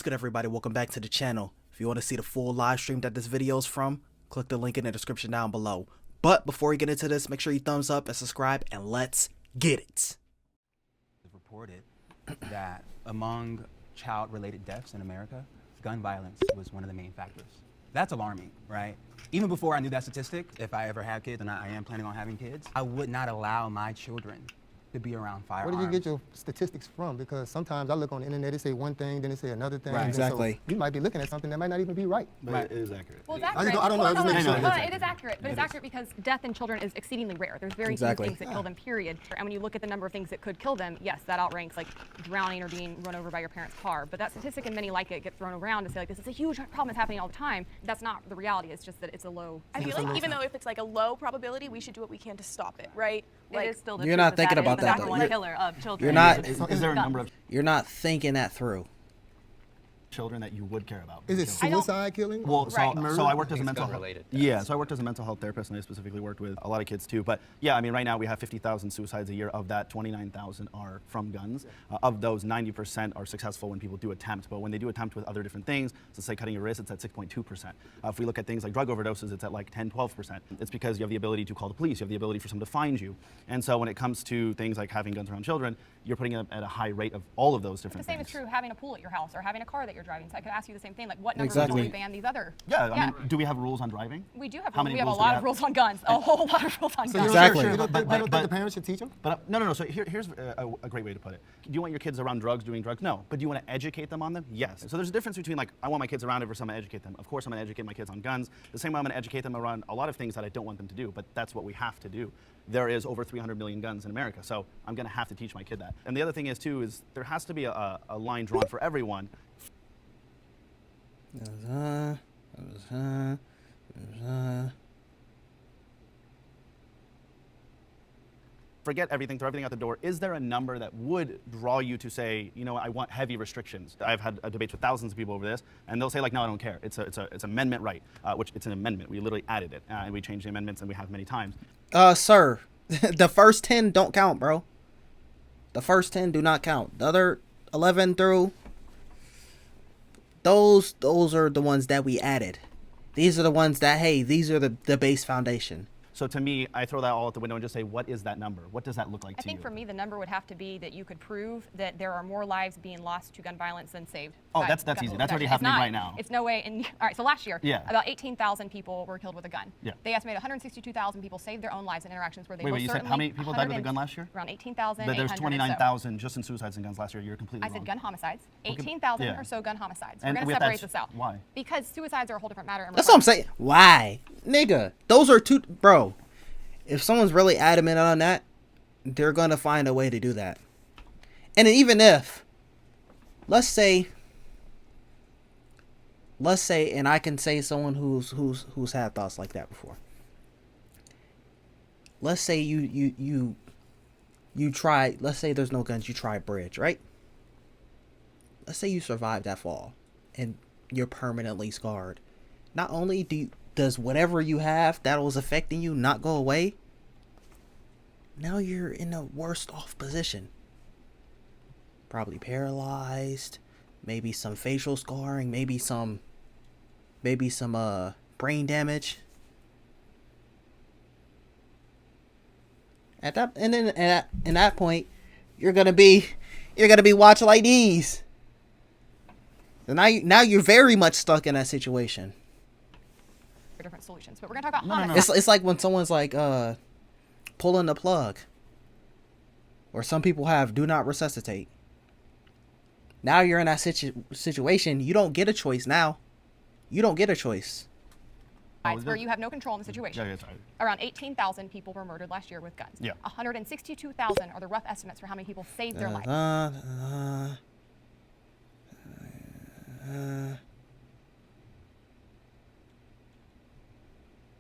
What's good, everybody? Welcome back to the channel. If you want to see the full live stream that this video is from, click the link in the description down below. But before we get into this, make sure you thumbs up and subscribe, and let's get it. Reported that among child-related deaths in America, gun violence was one of the main factors. That's alarming, right? Even before I knew that statistic, if I ever had kids, and I am planning on having kids, I would not allow my children to be around firearms. Where do you get your statistics from? Because sometimes I look on the internet, they say one thing, then they say another thing. Right, exactly. So you might be looking at something that might not even be right. But it is accurate. Well, it's accurate. I don't know. It is accurate, but it's accurate because death in children is exceedingly rare. There's very few things that kill them, period. And when you look at the number of things that could kill them, yes, that outranks like drowning or being run over by your parents' car. But that statistic, and many like it, get thrown around to say like this is a huge problem that's happening all the time. That's not the reality. It's just that it's a low. I feel like even though if it's like a low probability, we should do what we can to stop it, right? Like, it is still the you're truth not thinking about that, the though. one killer of children. You're not. Is there a number of You're not thinking that through. children that you would care about? Is it suicide killing? Well, Right. so I worked as a mental gun health. related. Yeah, so I worked as a mental health therapist, and I specifically worked with a lot of kids too. But yeah, I mean, right now we have 50,000 suicides a year. Of that, 29,000 are from guns. Of those, 90% are successful when people do attempt. But when they do attempt with other different things, so say cutting your wrist, it's at 6.2%. If we look at things like drug overdoses, it's at like 10, 12%. It's because you have the ability to call the police, you have the ability for someone to find you. And so when it comes to things like having guns around children, you're putting it at a high rate of all of those different The same things. is true having a pool at your house or having a car that you're driving. So I could ask you the same thing, like what number Exactly. of people ban these other? Yeah, I mean, do we have rules on driving? We do have How rules. many We have a rules do lot we of have? rules on guns. A whole lot of rules on So guns. Exactly. You don't think But- the parents should teach them? But no. So here's a great way to put it. Do you want your kids around drugs, doing drugs? No. But do you want to educate them on them? Yes. So there's a difference between like, I want my kids around it versus I'm going to educate them. Of course, I'm going to educate my kids on guns. The same way I'm going to educate them around a lot of things that I don't want them to do. But that's what we have to do. There is over 300 million guns in America. So I'm going to have to teach my kid that. And the other thing is too, is there has to be a line drawn for everyone. Forget everything, throw everything out the door. Is there a number that would draw you to say, you know, I want heavy restrictions? I've had debates with thousands of people over this, and they'll say like, no, I don't care. It's amendment right, which it's an amendment. We literally added it, and we changed the amendments, and we have many times. Sir, the first 10 don't count, bro. The first 10 do not count. The other 11 through, those are the ones that we added. These are the ones that, hey, these are the base foundation. So to me, I throw that all out the window and just say, what is that number? What does that look like I to you? think for me, the number would have to be that you could prove that there are more lives being lost to gun violence than saved. Oh, by that's gun easy. possession. That's already It's happening not- right now. It's no way. All right, so last year, Yeah. about 18,000 people were killed with a gun. Yeah. They estimated 162,000 people saved their own lives in interactions where they Wait, most you said certainly how many people died with a 100 gun last year? Around 18,000. But there's 800 or so. 29,000 just in suicides and guns last year. You're completely I wrong. said gun homicides. Okay, 18,000 yeah. or so gun homicides. And We're we going have to separate that- this out. why? Because suicides are a whole different matter. And That's what I'm saying. Why? Nigga, those are two, bro. If someone's really adamant on that, they're going to find a way to do that. And even if, let's say, and I can say someone who's had thoughts like that before. Let's say you try, let's say there's no guns, you try a bridge, right? Let's say you survive that fall and you're permanently scarred. Not only does whatever you have that was affecting you not go away, now you're in a worse off position. Probably paralyzed, maybe some facial scarring, maybe some brain damage. At that point, you're gonna be watching like these. And now you're very much stuck in that situation. different solutions. But we're going to talk about homicide. It's like when someone's like pulling the plug, or some people have do not resuscitate. Now you're in that situation. You don't get a choice now. You don't get a choice. Where you have no control in the situation. Yeah, sorry. Around 18,000 people were murdered last year with guns. Yeah. 162,000 are the rough estimates for how many people saved their lives.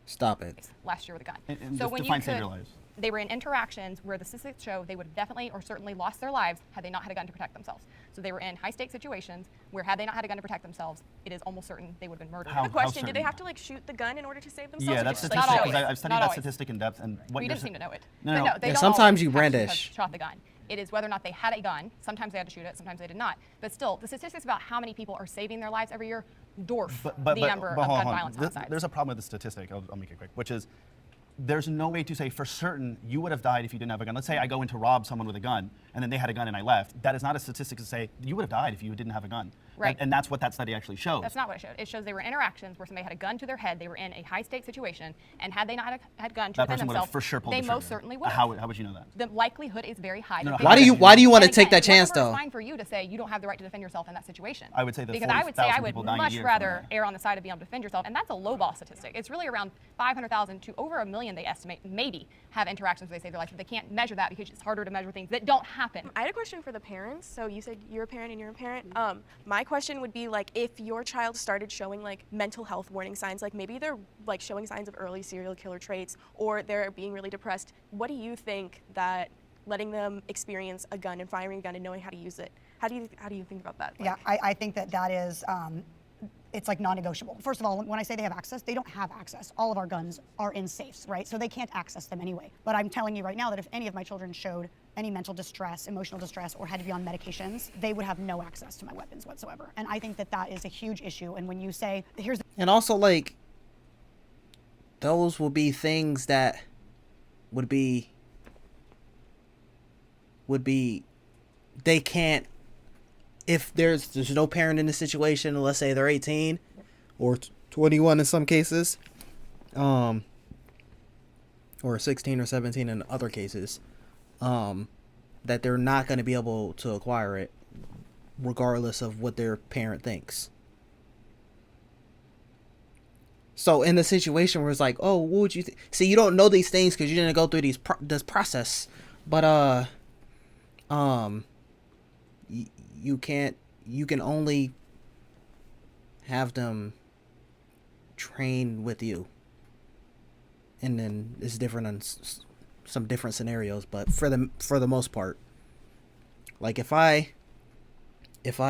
Stop it. Last year with a gun. And so just when define you save could, your lives. they were in interactions where the statistics show they would have definitely or certainly lost their lives had they not had a gun to protect themselves. So they were in high-stakes situations where had they not had a gun to protect themselves, it is almost certain they would have been murdered. I have a question. certain? Do they have to like shoot the gun in order to save themselves? Yeah, or that's just, statistic. not Because always. I've studied Not that always. statistic in depth, and what We you're didn't seem to know it. No, But no. no, they Yeah, don't sometimes always you have to have brandish. shot the gun. It is whether or not they had a gun. Sometimes they had to shoot it, sometimes they did not. But still, the statistics about how many people are saving their lives every year dwarf the number of gun violence homicides. There's a problem with the statistic, I'll make it quick, which is there's no way to say for certain you would have died if you didn't have a gun. Let's say I go in to rob someone with a gun and then they had a gun and I left. That is not a statistic to say you would have died if you didn't have a gun. Right. And that's what that study actually shows. That's not what it showed. It shows they were interactions where somebody had a gun to their head, they were in a high-stakes situation, and had they not had a gun to that defend person would have themselves, for sure pulled they the trigger. most certainly would. How would you know that? The likelihood is very high. No, Why do you want to take that chance though? It's fine for you to say you don't have the right to defend yourself in that situation. I would say that because I would say I 40,000 would people dying a much year rather from that. err on the side of being able to defend yourself, and that's a low ball statistic. It's really around 500,000 to over 1 million they estimate maybe have interactions where they save their life, but they can't measure that because it's harder to measure things that don't happen. I had a question for the parents. So you said you're a parent and you're a parent. My question would be like, if your child started showing like mental health warning signs, like maybe they're like showing signs of early serial killer traits, or they're being really depressed, what do you think that letting them experience a gun and firing a gun and knowing how to use it, how do you think about that? Like, Yeah, I think that is, it's like non-negotiable. First of all, when I say they have access, they don't have access. All of our guns are in safes, right? So they can't access them anyway. But I'm telling you right now that if any of my children showed any mental distress, emotional distress, or had to be on medications, they would have no access to my weapons whatsoever. And I think that is a huge issue. And when you say, here's the And also, like, those will be things that would be they can't, if there's no parent in the situation, let's say they're 18 or 21 in some cases, or 16 or 17 in other cases, that they're not going to be able to acquire it regardless of what their parent thinks. So in the situation where it's like, oh, what would you see, you don't know these things because you didn't go through this process, but you can only have them train with you, and then it's different in some different scenarios, but for the most part, like if I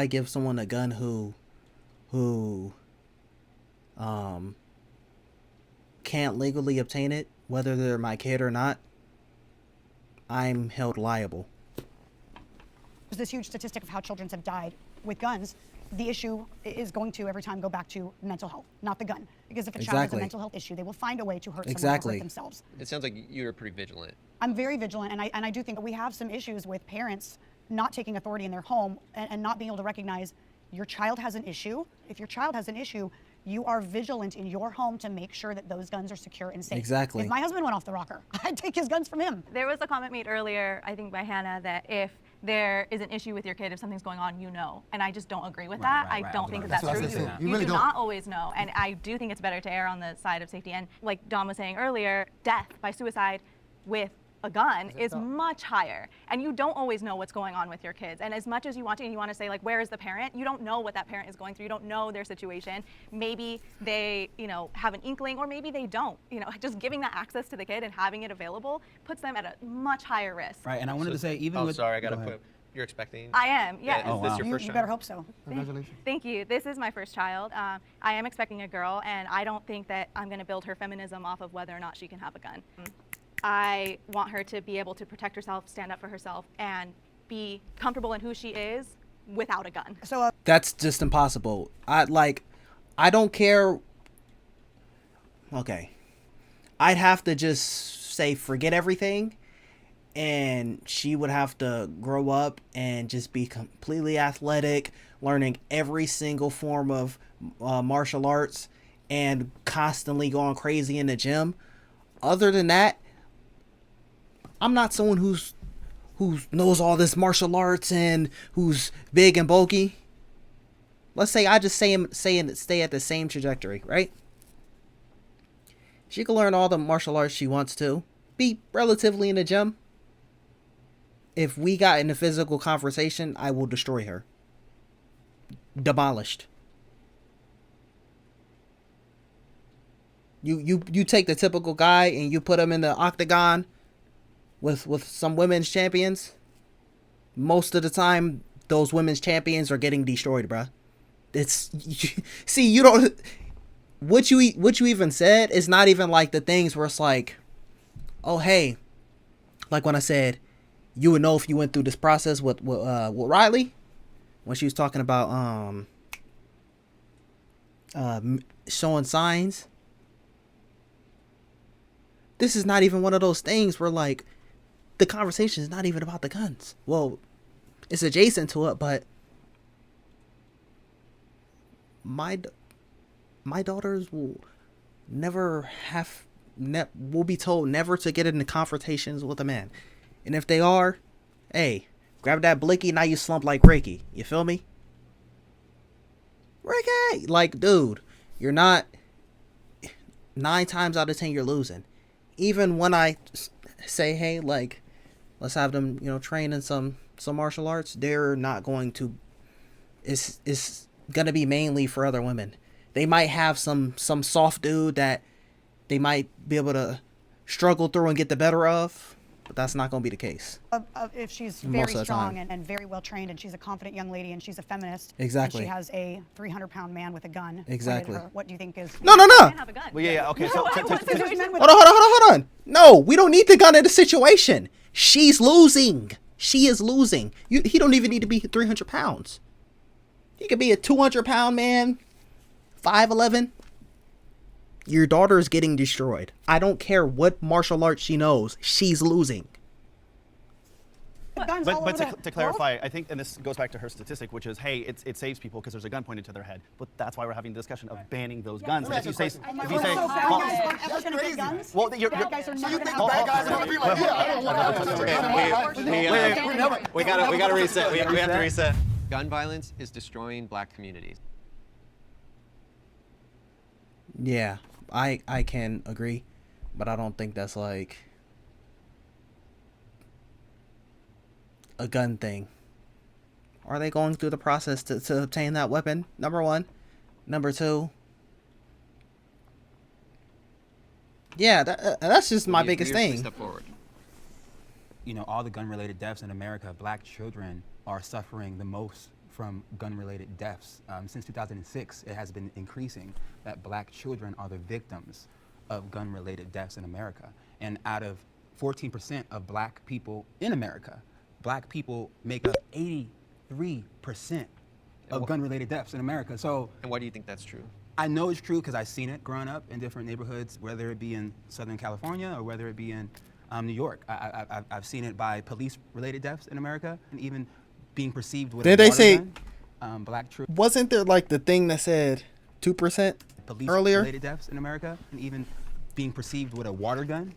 give someone a gun who can't legally obtain it, whether they're my kid or not, I'm held liable. There's this huge statistic of how children have died with guns. The issue is going to every time go back to mental health, not the gun. Because if a child has a mental health issue, they will find a way to hurt someone or hurt themselves. It sounds like you're pretty vigilant. I'm very vigilant, and I do think we have some issues with parents not taking authority in their home and not being able to recognize your child has an issue. If your child has an issue, you are vigilant in your home to make sure that those guns are secure and safe. Exactly. If my husband went off the rocker, I'd take his guns from him. There was a comment made earlier, I think by Hannah, that if there is an issue with your kid, if something's going on, you know. And I just don't agree with that. I don't think that's true. You do not always know. And I do think it's better to err on the side of safety. And like Dom was saying earlier, death by suicide with a gun is much higher, and you don't always know what's going on with your kids. And as much as you want to, and you want to say like, where is the parent? You don't know what that parent is going through. You don't know their situation. Maybe they, have an inkling, or maybe they don't. Just giving that access to the kid and having it available puts them at a much higher risk. Right, and I wanted to say even with. Sorry, I gotta put. You're expecting? I am, yes. Is this your first You child? better hope so. Congratulations. Thank you. This is my first child. I am expecting a girl, and I don't think that I'm going to build her feminism off of whether or not she can have a gun. I want her to be able to protect herself, stand up for herself, and be comfortable in who she is without a gun. So That's just impossible. I don't care. Okay. I'd have to just say forget everything, and she would have to grow up and just be completely athletic, learning every single form of martial arts and constantly going crazy in the gym. Other than that, I'm not someone who knows all this martial arts and who's big and bulky. Let's say I just stay at the same trajectory, right? She can learn all the martial arts she wants to, be relatively in the gym. If we got in a physical conversation, I will destroy her. Demolished. You take the typical guy and you put him in the octagon with some women's champions. Most of the time, those women's champions are getting destroyed, bruh. You don't. What you even said is not even like the things where it's like, oh hey, like when I said, you would know if you went through this process with Riley when she was talking about showing signs. This is not even one of those things where like the conversation is not even about the guns. Well, it's adjacent to it, but my daughters will never will be told never to get into confrontations with a man. And if they are, hey, grab that blicky, now you slump like Ricky. You feel me? Ricky! Like, dude, you're not... 9 times out of 10, you're losing. Even when I say, hey, like, let's have them, train in some martial arts, they're not going to... It's going to be mainly for other women. They might have some soft dude that they might be able to struggle through and get the better of, but that's not going to be the case. If she's very strong and very well trained, and she's a confident young lady, and she's a feminist, exactly, and she has a 300-pound man with a gun, exactly. What do you think is? No. Well, yeah. Okay. So, hold on. No, we don't need the gun in the situation. She's losing. She is losing. He don't even need to be 300 pounds. He could be a 200-pound man, 5'11". Your daughter is getting destroyed. I don't care what martial arts she knows. She's losing. But to clarify, I think, and this goes back to her statistic, which is, hey, it saves people because there's a gun pointed to their head. But that's why we're having the discussion of banning those guns. If you say, bad guys aren't ever going to get guns? Well, bad guys are never going to bad guys are going to be like, we gotta reset. We have to reset. Gun violence is destroying black communities. Yeah, I can agree, but I don't think that's like a gun thing. Are they going through the process to obtain that weapon? Number one. Number two. Yeah, that's just my biggest thing. Step forward. All the gun-related deaths in America, black children are suffering the most from gun-related deaths. Since 2006, it has been increasing that black children are the victims of gun-related deaths in America. And out of 14% of black people in America, black people make up 83% of gun-related deaths in America. So, and why do you think that's true? I know it's true because I've seen it growing up in different neighborhoods, whether it be in Southern California or whether it be in New York. I've seen it by police-related deaths in America, and even being perceived with a water gun. Black true. Wasn't there like the thing that said 2% earlier? Police-related deaths in America, and even being perceived with a water gun.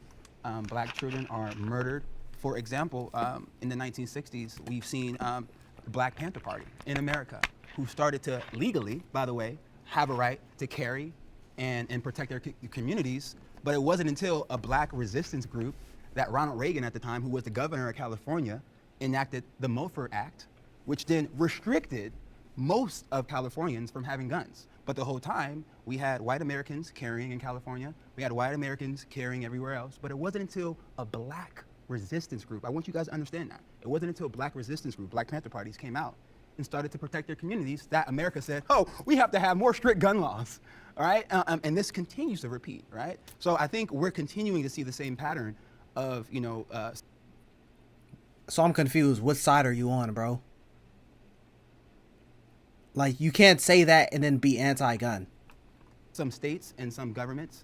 Black children are murdered. For example, in the 1960s, we've seen the Black Panther Party in America, who started to legally, by the way, have a right to carry and protect their communities. But it wasn't until a black resistance group that Ronald Reagan at the time, who was the governor of California, enacted the MOFR Act, which then restricted most of Californians from having guns. But the whole time, we had white Americans carrying in California, we had white Americans carrying everywhere else, but it wasn't until a black resistance group, I want you guys to understand that, it wasn't until a black resistance group, Black Panther parties, came out and started to protect their communities that America said, oh, we have to have more strict gun laws, all right? And this continues to repeat, right? So I think we're continuing to see the same pattern of, So I'm confused. What side are you on, bro? Like, you can't say that and then be anti-gun. Some states and some governments.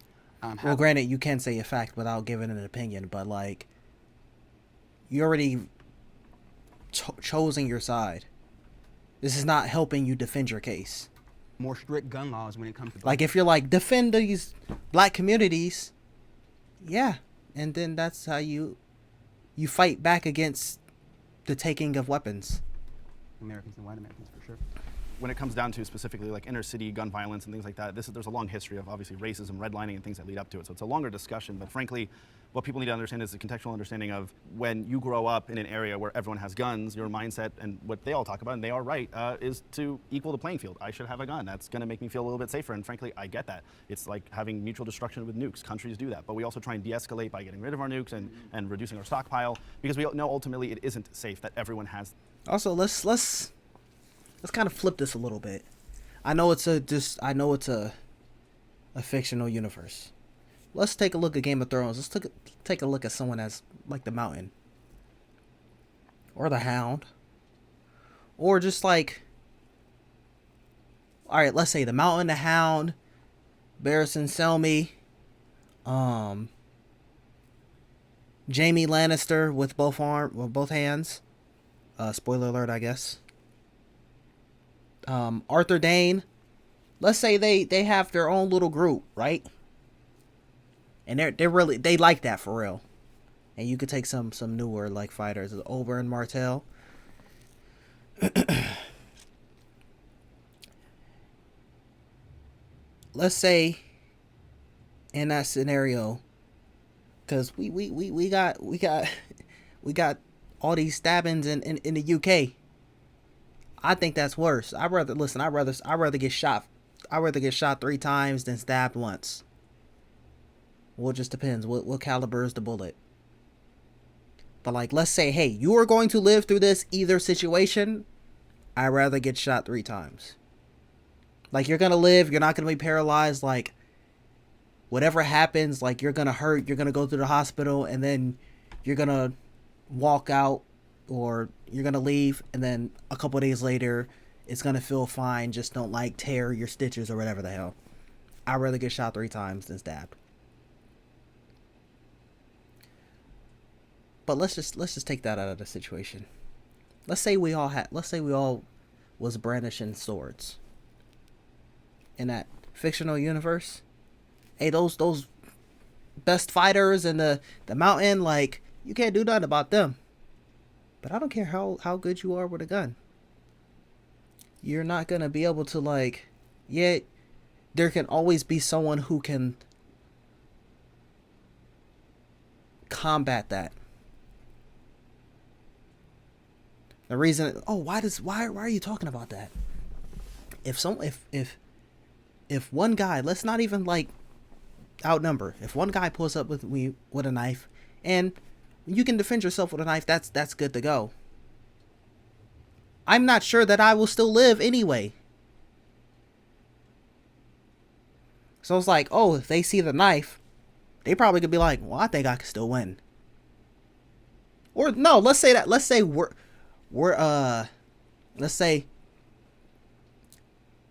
Well, granted, you can say a fact without giving an opinion, but like, you already chosen your side. This is not helping you defend your case. More strict gun laws when it comes to like, if you're like, defend these black communities, yeah, and then that's how you fight back against the taking of weapons. Americans and white Americans, for sure. When it comes down to specifically like inner city gun violence and things like that, there's a long history of obviously racism, redlining, and things that lead up to it. So it's a longer discussion, but frankly, what people need to understand is the contextual understanding of when you grow up in an area where everyone has guns, your mindset, and what they all talk about, and they are right, is to equal the playing field. I should have a gun. That's gonna make me feel a little bit safer, and frankly, I get that. It's like having mutual destruction with nukes. Countries do that, but we also try and de-escalate by getting rid of our nukes and reducing our stockpile, because we know ultimately it isn't safe that everyone has. Also, let's kind of flip this a little bit. I know it's a fictional universe. Let's take a look at Game of Thrones. Let's take a look at someone as like the Mountain. or the Hound, or just like, all right, let's say the Mountain, the Hound, Barris and Selmy, Jaime Lannister with both hands. Spoiler alert, I guess. Arthur Dayne. Let's say they have their own little group, right? And they like that for real. And you could take some newer like fighters, Oberyn and Martell. Let's say in that scenario, because we got all these stabbings in the UK. I think that's worse. I'd rather get shot 3 times than stabbed once. Well, it just depends. What caliber is the bullet? But like, let's say, hey, you are going to live through this either situation. I'd rather get shot 3 times. Like, you're gonna live. You're not gonna be paralyzed. Like, whatever happens, like, you're gonna hurt. You're gonna go to the hospital, and then you're gonna walk out, or you're gonna leave, and then a couple of days later, it's gonna feel fine. Just don't like tear your stitches or whatever the hell. I'd rather get shot 3 times than stabbed. But let's just take that out of the situation. Let's say we all was brandishing swords in that fictional universe. Hey, those best fighters in the mountain, like, you can't do nothing about them. But I don't care how good you are with a gun. You're not gonna be able to, like, yet there can always be someone who can combat that. The reason, why are you talking about that? If one guy, let's not even like outnumber. If one guy pulls up with a knife, and you can defend yourself with a knife, that's good to go. I'm not sure that I will still live anyway. So it's like, oh, if they see the knife, they probably could be like, well, I think I can still win. Or no, let's say let's say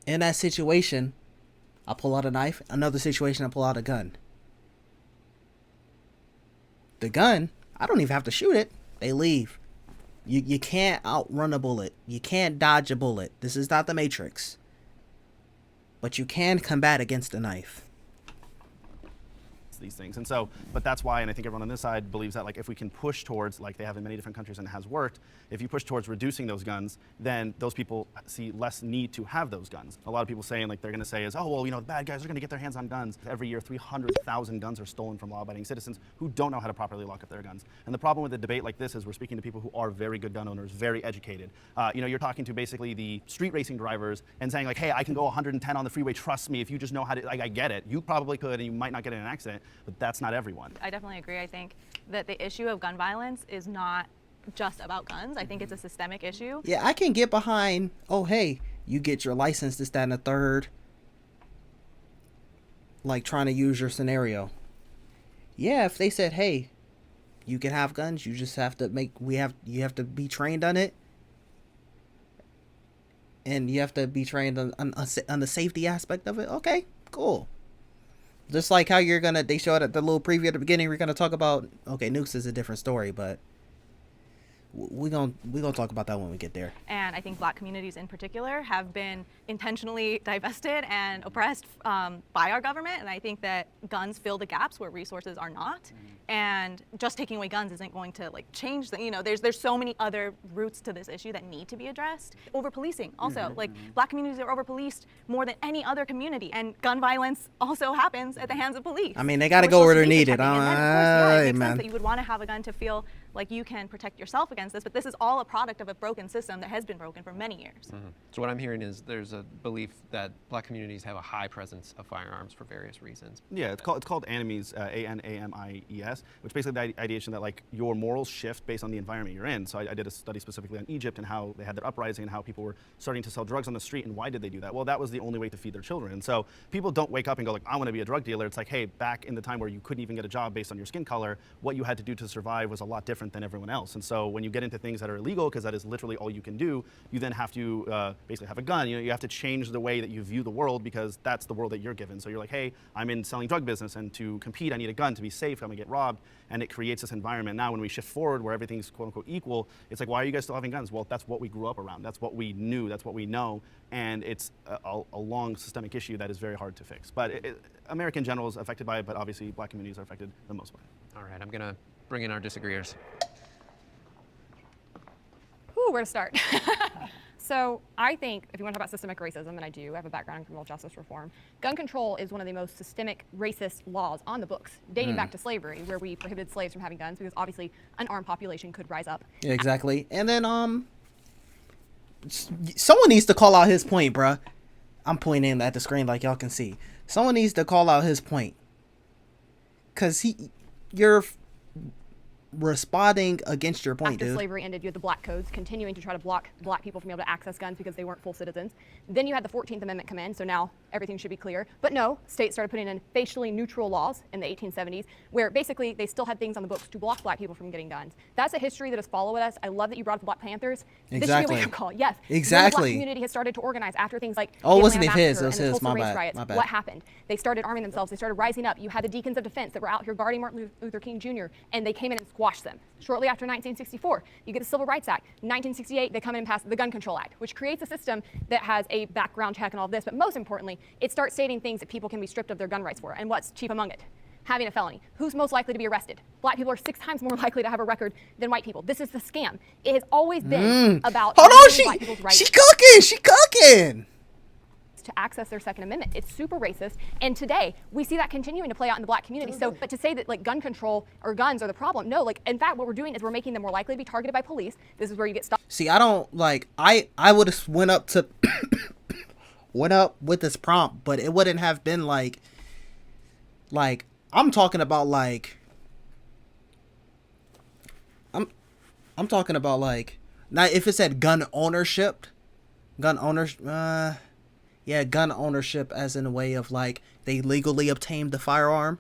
in that situation, I pull out a knife. Another situation, I pull out a gun. The gun, I don't even have to shoot it. They leave. You can't outrun a bullet. You can't dodge a bullet. This is not the Matrix. But you can combat against a knife. These things. And so, but that's why, and I think everyone on this side believes that, like, if we can push towards, like they have in many different countries and it has worked, if you push towards reducing those guns, then those people see less need to have those guns. A lot of people saying, like, they're going to say is, oh, well, you know, the bad guys are going to get their hands on guns. Every year, 300,000 guns are stolen from law-abiding citizens who don't know how to properly lock up their guns. And the problem with a debate like this is we're speaking to people who are very good gun owners, very educated. You know, you're talking to basically the street racing drivers and saying, like, hey, I can go 110 on the freeway, trust me, if you just know how to, like, I get it. You probably could, and you might not get in an accident, but that's not everyone. I definitely agree. I think that the issue of gun violence is not just about guns. I think it's a systemic issue. Yeah, I can get behind, oh, hey, you get your license, this, that, and the third. Like, trying to use your scenario. Yeah, if they said, hey, you can have guns, you just have to you have to be trained on it. And you have to be trained on the safety aspect of it. Okay, cool. Just like how they showed at the little preview at the beginning, we're gonna talk about, okay, nukes is a different story, but we're gonna talk about that when we get there. And I think Black communities in particular have been intentionally divested and oppressed by our government, and I think that guns fill the gaps where resources are not. Mm-hmm. And just taking away guns isn't going to, like, change the, you know, there's so many other roots to this issue that need to be addressed. Over-policing also, mm-hmm. like, Black communities are over-policed more than any other community, and gun violence also happens at the hands of police. I mean, they gotta go where they're needed. And then, of course, yeah, it makes sense that you would want to have a gun to feel like you can protect yourself against this, but this is all a product of a broken system that has been broken for many years. Mm-hmm. So what I'm hearing is there's a belief that Black communities have a high presence of firearms for various reasons. Yeah, it's called ANAMIES, ANAMIES, which basically the ideation that, like, your morals shift based on the environment you're in. So I did a study specifically on Egypt and how they had their uprising and how people were starting to sell drugs on the street, and why did they do that? Well, that was the only way to feed their children. And so people don't wake up and go, like, I want to be a drug dealer. It's like, hey, back in the time where you couldn't even get a job based on your skin color, what you had to do to survive was a lot different than everyone else. And so when you you get into things that are illegal, because that is literally all you can do, you then have to basically have a gun. You know, you have to change the way that you view the world, because that's the world that you're given. So you're like, hey, I'm in selling drug business, and to compete, I need a gun to be safe. I'm gonna get robbed, and it creates this environment. Now, when we shift forward, where everything's quote unquote equal, it's like, why are you guys still having guns? Well, that's what we grew up around. That's what we knew. That's what we know, and it's a long systemic issue that is very hard to fix. But America in general is affected by it, but obviously black communities are affected the most by it. All right, I'm gonna bring in our disagreeers. Ooh, where to start? So I think if you want to talk about systemic racism, and I do, I have a background in criminal justice reform, gun control is one of the most systemic racist laws on the books, dating back to slavery, where we prohibited slaves from having guns because obviously an armed population could rise up. Yeah, exactly. And then someone needs to call out his point, bruh. I'm pointing at the screen like y'all can see. Someone needs to call out his point. Cause you're responding against your point, After dude. slavery ended, you had the black codes continuing to try to block black people from being able to access guns because they weren't full citizens. Then you had the 14th Amendment come in, so now everything should be clear. But no, states started putting in facially neutral laws in the 1870s, where basically they still had things on the books to block black people from getting guns. That's a history that has followed us. I love that you brought up the Black Panthers. Exactly. This should be a wake-up call. Yes. Exactly. The black community has started to organize after things like Oh, the it wasn't Atlanta his. Massacre It was and the his. Tulsa My race bad. riots. My bad. What happened? They started arming themselves. They started rising up. You had the Deacons of Defense that were out here guarding Martin Luther King Jr., and they came in and squashed them. Shortly after 1964, you get the Civil Rights Act. 1968, they come in and pass the Gun Control Act, which creates a system that has a background check and all of this. But most importantly, it starts stating things that people can be stripped of their gun rights for. And what's chief among it? Having a felony. Who's most likely to be arrested? Black people are 6 times more likely to have a record than white people. This is the scam. It has always been about Hold on, black people's rights she cooking. She cooking. to access their Second Amendment. It's super racist, and today we see that continuing to play out in the black community. So, but to say that like gun control or guns are the problem, no. Like in fact, what we're doing is we're making them more likely to be targeted by police. This is where you get stopped. See, I don't like. I would have went up to went up with this prompt, but it wouldn't have been like I'm talking about like I'm talking about like now if it said gun ownership as in a way of like they legally obtained the firearm,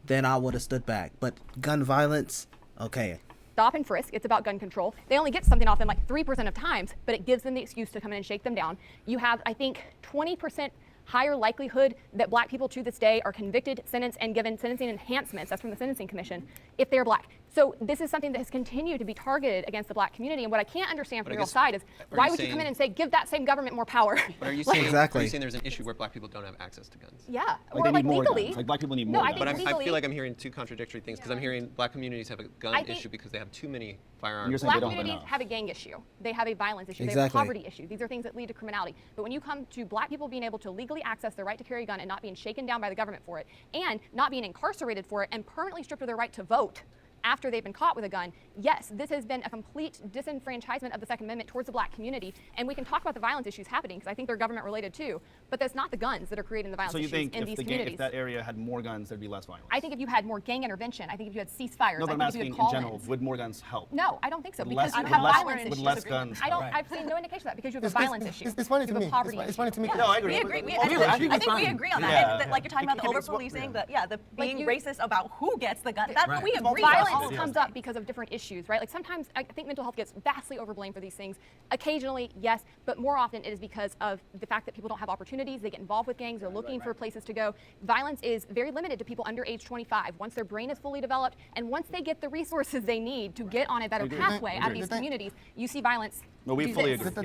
then I would have stood back. But gun violence, okay. Stop and frisk. It's about gun control. They only get something off them like 3% of times, but it gives them the excuse to come in and shake them down. You have, I think, 20% higher likelihood that black people to this day are convicted, sentenced, and given sentencing enhancements. That's from the Sentencing Commission if they're black. So this is something that has continued to be targeted against the black community. And what I can't understand from your side is why would you come in and say, give that same government more power? But are you saying, Exactly. are you saying there's an issue where black people don't have access to guns? Yeah, Like or they need like more legally. guns. Like black people need No, more I guns. think But legally. I feel like I'm hearing 2 contradictory things because I'm hearing black communities have a gun I think- issue because they have too many You're firearms. saying they Black don't have communities enough. have a gang issue. They have a violence issue. They have Exactly. a poverty issue. These are things that lead to criminality. But when you come to black people being able to legally access their right to carry a gun and not being shaken down by the government for it, and not being incarcerated for it, and permanently stripped of their right to vote after they've been caught with a gun, yes, this has been a complete disenfranchisement of the Second Amendment towards the black community. And we can talk about the violence issues happening because I think they're government related too. But that's not the guns that are creating the violence So you issues think in if these the communities. if that area had more guns, there'd be less violence? I think if you had more gang intervention, I think if you had ceasefires, No, but I'm I think if asking you had in call-ins. general, would more guns help? No, I don't think so Would because less- you would have less- violence would issues. less guns I don't. help? I've seen no indication of that because you have a It's- violence it's- issue. it's funny You to have a me. poverty It's funny to me. issue. No, I agree. We agree. Well, I we think we agree on that. Yeah. That, like you're talking about the over-policing, the being racist about who gets the gun. That we agree on. Violence comes up because of different issues, right? Like sometimes I think mental health gets vastly overblamed for these things. Occasionally, yes, but more often it is because of the fact that people don't have opportunities. They get involved with gangs. They're looking for places to go. Violence is very limited to people under age 25. Once their brain is fully developed and once they get the resources they need to get on a better pathway out of these communities, you see violence. No, we do fully this. agree.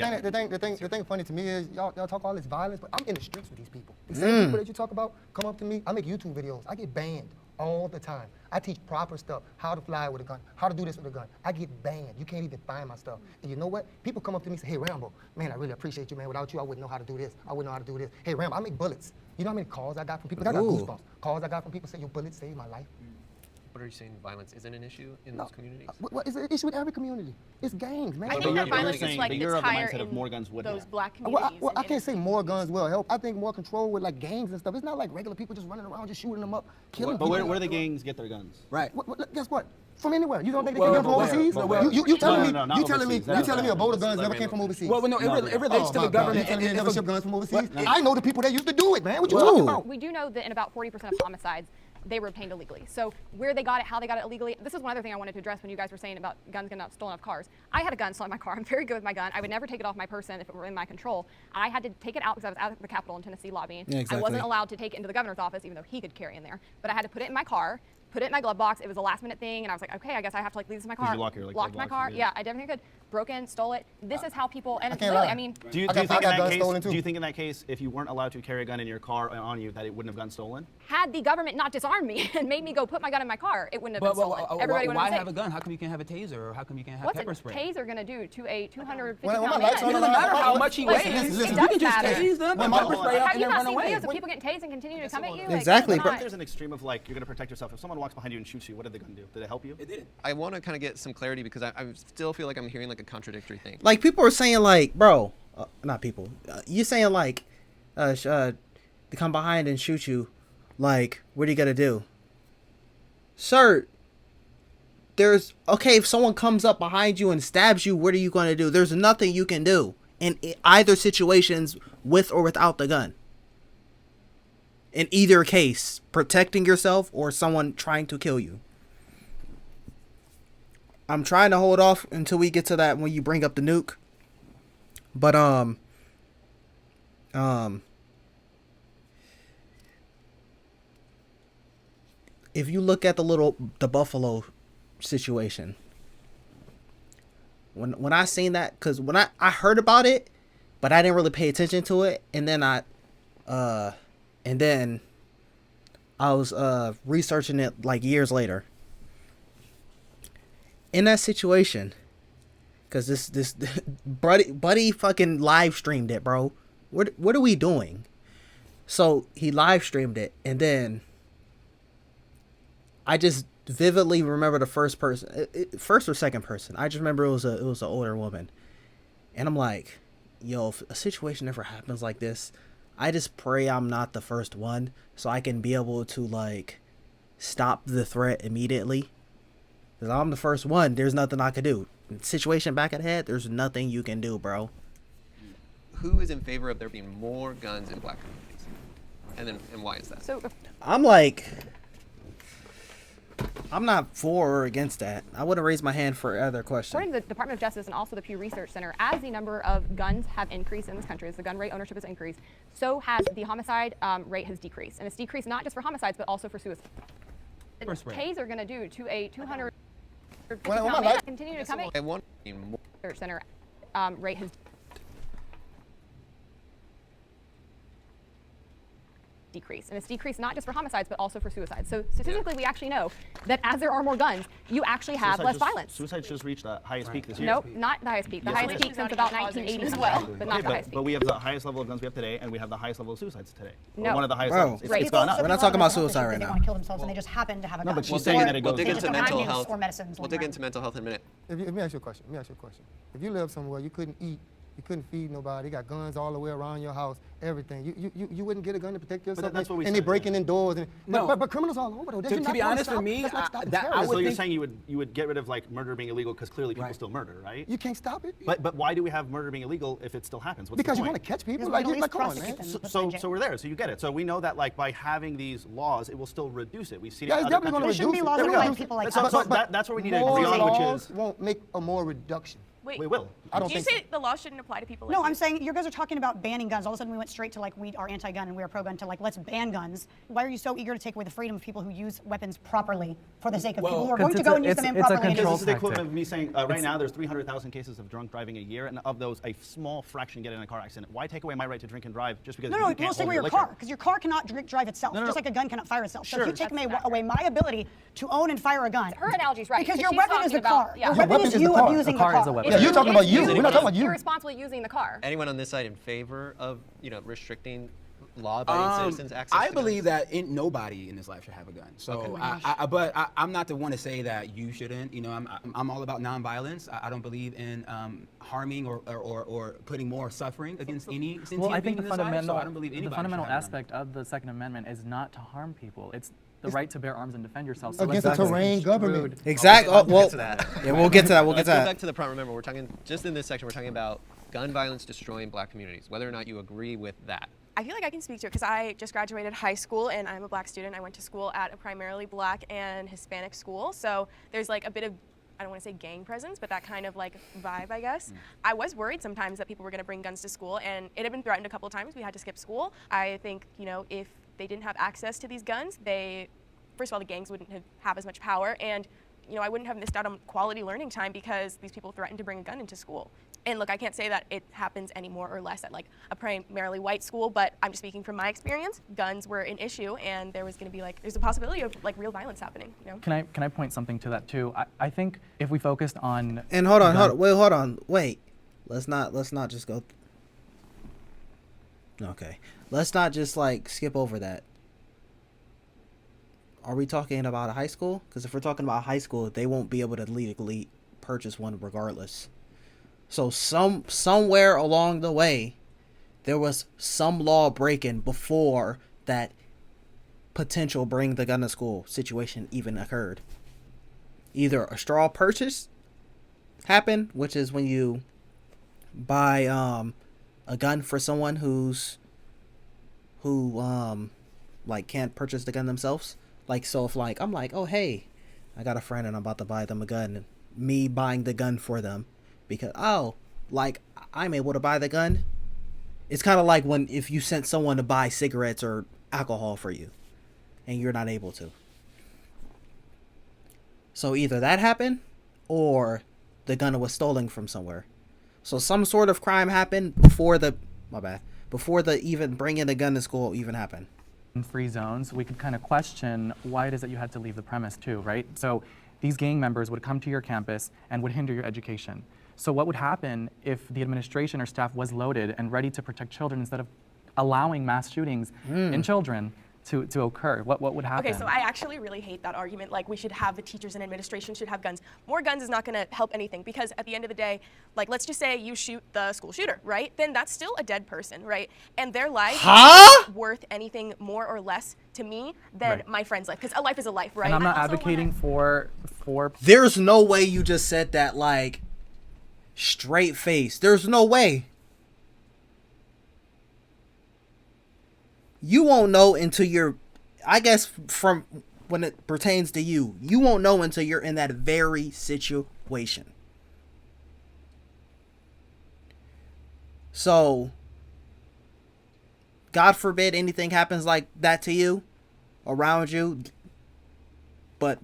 The thing funny to me is y'all talk all this violence, but I'm in the streets with these people. The same people that you talk about come up to me. I make YouTube videos. I get banned all the time. I teach proper stuff, how to fly with a gun, how to do this with a gun. I get banned. You can't even find my stuff. And you know what? People come up to me and say, hey, Rambo, man, I really appreciate you, man. Without you, I wouldn't know how to do this. I wouldn't know how to do this. Hey, Rambo, I make bullets. You know how many calls I got from people? I got goosebumps. Calls I got from people saying your bullets saved my life. What are you saying? Violence isn't an issue in those communities? What is an issue with every community? It's gangs, man. I But think you're that violence saying- is like but it's you're of the higher mindset of in more guns would those help. black Well, communities. I can't say more guns will help. I think more control with like gangs and stuff. It's not like regular people just running around, just shooting them up, killing But people. where do the gangs get their guns? Right. Guess what? From anywhere. You don't think they can get from overseas? You telling me? No, not You telling me? overseas. You telling me a boat of guns never came from overseas? Well, no, it relates to my the God. government. You telling me they and never if a- shipped guns from overseas? I know the people that used to do it, man. What you talking about? We do know that in about 40% of homicides, they were obtained illegally. So where they got it, how they got it illegally, this is one other thing I wanted to address when you guys were saying about guns getting stolen off cars. I had a gun stolen in my car. I'm very good with my gun. I would never take it off my person if it were in my control. I had to take it out because I was out at the Capitol in Tennessee lobbying. Yeah, exactly. I wasn't allowed to take it into the governor's office, even though he could carry in there. But I had to put it in my car, put it in my glove box. It was a last minute thing, and I was like, okay, I guess I have to like leave this in my car. you lock your, like, Locked glove my car. boxes, Yeah, I definitely could. Broke in, stole it. This is how people, and it's can't really, lie. I mean, Do you I think in got that guns case? stolen too. Do you think in that case, if you weren't allowed to carry a gun in your car on you, that it wouldn't have gotten stolen? had the government not disarmed me and made me go put my gun in my car, it wouldn't have been stolen. Everybody would why have been have a safe. gun? How come you can't have a taser, or how come you can't have What's a pepper spray? taser gonna do to a 250 When my pound lights man? on, It doesn't matter how much he weighs. Listen, listen. It You can just does matter. tase them, When and my- pepper spray Have up, and you then not run seen away. videos of people getting tased and continue to come at you? Like, Exactly, that's but If not- there's an extreme of like you're gonna protect yourself. If someone walks behind you and shoots you, what did the gun do? Did it help you? It did. I want to kind of get some clarity because I still feel like I'm hearing like a contradictory thing. Like people are saying, like, bro, not people. You saying like, to come behind and shoot you, like, what are you gonna do, sir? There's okay. If someone comes up behind you and stabs you, what are you gonna do? There's nothing you can do in either situations, with or without the gun. In either case, protecting yourself or someone trying to kill you. I'm trying to hold off until we get to that when you bring up the nuke. But if you look at the Buffalo situation, when I seen that, because when I heard about it, but I didn't really pay attention to it, and then I was researching it like years later. In that situation, because this buddy fucking live streamed it, bro. What are we doing? So he live streamed it, and then I just vividly remember the first or second person. I just remember it was an older woman, and I'm like, yo, if a situation ever happens like this, I just pray I'm not the first one, so I can be able to like stop the threat immediately. Because I'm the first one, there's nothing I can do. Situation back ahead, there's nothing you can do, bro. Who is in favor of there being more guns in black communities? And why is that? So I'm not for or against that. I wouldn't raise my hand for other questions. according to the Department of Justice and also the Pew Research Center, as the number of guns have increased in this country, as the gun rate ownership has increased, so has the homicide rate has decreased. And it's decreased not just for homicides, but also for suicide. Pepper spray. Taser going to do to a 250 When my pound man light- continue to come at I want more. Research Center rate has decreased. And it's decreased not just for homicides, but also for suicides. So statistically, we actually know that as there are more guns, you actually have less violence. Suicides just reached the highest peak this year. Nope, not the highest peak. The Yes, it highest is. peak since about 1980 as well, but not the highest But peak. we have the highest level of guns we have today, and we have the highest level of suicides today. Or No. one of the highest Bro, levels. It's Right. gone up. We're not talking about suicide right They now. don't want to kill themselves, and they just happen to have a gun. but she's saying that it We'll goes dig They into just don't mental have health. or medicines We'll laying dig around. into mental health in a minute. Let me ask you a question. If you live somewhere you couldn't eat, you couldn't feed nobody, you got guns all the way around your house, everything, you wouldn't get a gun to protect yourself. that's what we and they said. breaking in doors. No. But criminals all over though. They To should not be wanna honest, stop- for me, that's not stopping that- I terrorism. So would you're think- saying you would get rid of like murder being illegal because clearly people still murder, right? You can't stop it. But why do we have murder being illegal if it still happens? What's Because the you point? want to catch people. Because Like, we can at least come on, prosecute man. them. Put them in So jail. we're there. So you get it. So we know that like by having these laws, it will still reduce it. We've seen Yeah, it. it's in other definitely going to There shouldn't reduce be it. laws There that we go. find people like So- that. so that's what we need to more agree on, which laws is won't make a more reduction. Wait, we will. I don't did you think say the law shouldn't apply to people like No, you? I'm saying you guys are talking about banning guns. All of a sudden we went straight to like we are anti-gun and we are pro-gun to like let's ban guns. Why are you so eager to take away the freedom of people who use weapons properly for the sake of people who are going to go and use them improperly? This control is the equivalent tactic. of me saying right now there's 300,000 cases of drunk driving a year, and of those a small fraction get in a car accident. Why take away my right to drink and drive just because No, you no, can't we'll say hold with your your liquor? car, because your car cannot drive itself, no, just no. like a gun cannot fire itself. So Sure. if you take away my ability to own and fire a gun, Her analogy's right. because because your she's weapon is talking the about- car. yeah. Your Your weapon is you the car. abusing The car the is car. a weapon. Yeah, you're talking about you. We're not talking about you. You're responsible using the car. Anyone on this side in favor of restricting law-abiding citizens' access I to believe guns? that nobody in this life should have a gun. So, I'm not the one to say that you shouldn't. You know, I'm all about nonviolence. I don't believe in harming or putting more suffering against any sentient Well, I being think in the this life. fundamental, So I don't believe anybody the should fundamental have a gun. aspect of the Second Amendment is not to harm people. It's the right to bear arms and defend yourself. So Against let's a not terrain misconstrue- government. Exactly. We'll Well, get to that. yeah, we'll get to that. We'll get Let's to go that. back to the prompt. Remember, we're talking just in this section. We're talking about gun violence destroying black communities. Whether or not you agree with that. I feel like I can speak to it because I just graduated high school and I'm a Black student. I went to school at a primarily Black and Hispanic school. So there's like a bit of, I don't want to say gang presence, but that kind of like vibe, I guess. I was worried sometimes that people were going to bring guns to school, and it had been threatened a couple of times. We had to skip school. I think, you know, if they didn't have access to these guns, first of all, the gangs wouldn't have as much power, and you know, I wouldn't have missed out on quality learning time because these people threatened to bring a gun into school. And look, I can't say that it happens any more or less at like a primarily white school, but I'm just speaking from my experience. Guns were an issue, and there was going to be like, there's a possibility of like real violence happening. You know? Can I point something to that too? I think if we focused on and hold on, wait. Let's not just go. Okay, let's not just like skip over that. Are we talking about a high school? Because if we're talking about high school, they won't be able to legally purchase one regardless. So somewhere along the way, there was some law breaking before that potential bring the gun to school situation even occurred. Either a straw purchase happened, which is when you buy a gun for someone who like can't purchase the gun themselves. Like, so if like I'm like, oh hey, I got a friend and I'm about to buy them a gun, and me buying the gun for them because like I'm able to buy the gun. It's kind of like when if you sent someone to buy cigarettes or alcohol for you and you're not able to. So either that happened or the gun was stolen from somewhere. So some sort of crime happened before the even bringing the gun to school even happened. In free zones, we could kind of question why it is that you had to leave the premise too, right? So these gang members would come to your campus and would hinder your education. So what would happen if the administration or staff was loaded and ready to protect children instead of allowing mass shootings in children to occur? What would happen? Okay, so I actually really hate that argument. Like, we should have the teachers and administration should have guns. More guns is not going to help anything because at the end of the day, like, let's just say you shoot the school shooter, right? Then that's still a dead person, right? And their life is worth anything more or less to me than my friend's life, because a life is a life, right? And I'm not advocating for. There's no way you just said that like straight face. There's no way. You won't know until you're, I guess from when it pertains to you, you won't know until you're in that very situation. So, God forbid anything happens like that to you, around you. But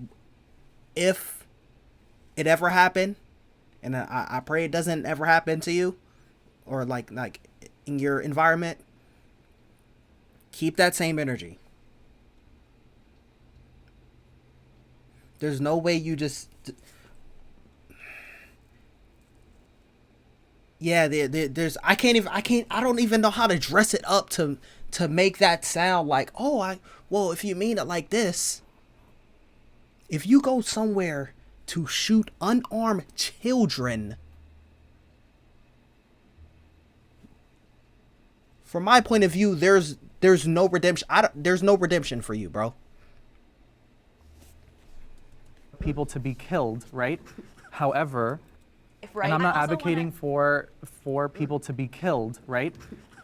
if it ever happened, and I pray it doesn't ever happen to you, or like in your environment, keep that same energy. There's no way you just... Yeah, there's... I don't even know how to dress it up to make that sound like, well, if you mean it like this, if you go somewhere to shoot unarmed children, from my point of view, there's no redemption. There's no redemption for you, bro. People to be killed, right? However, and I'm not advocating for people to be killed, right?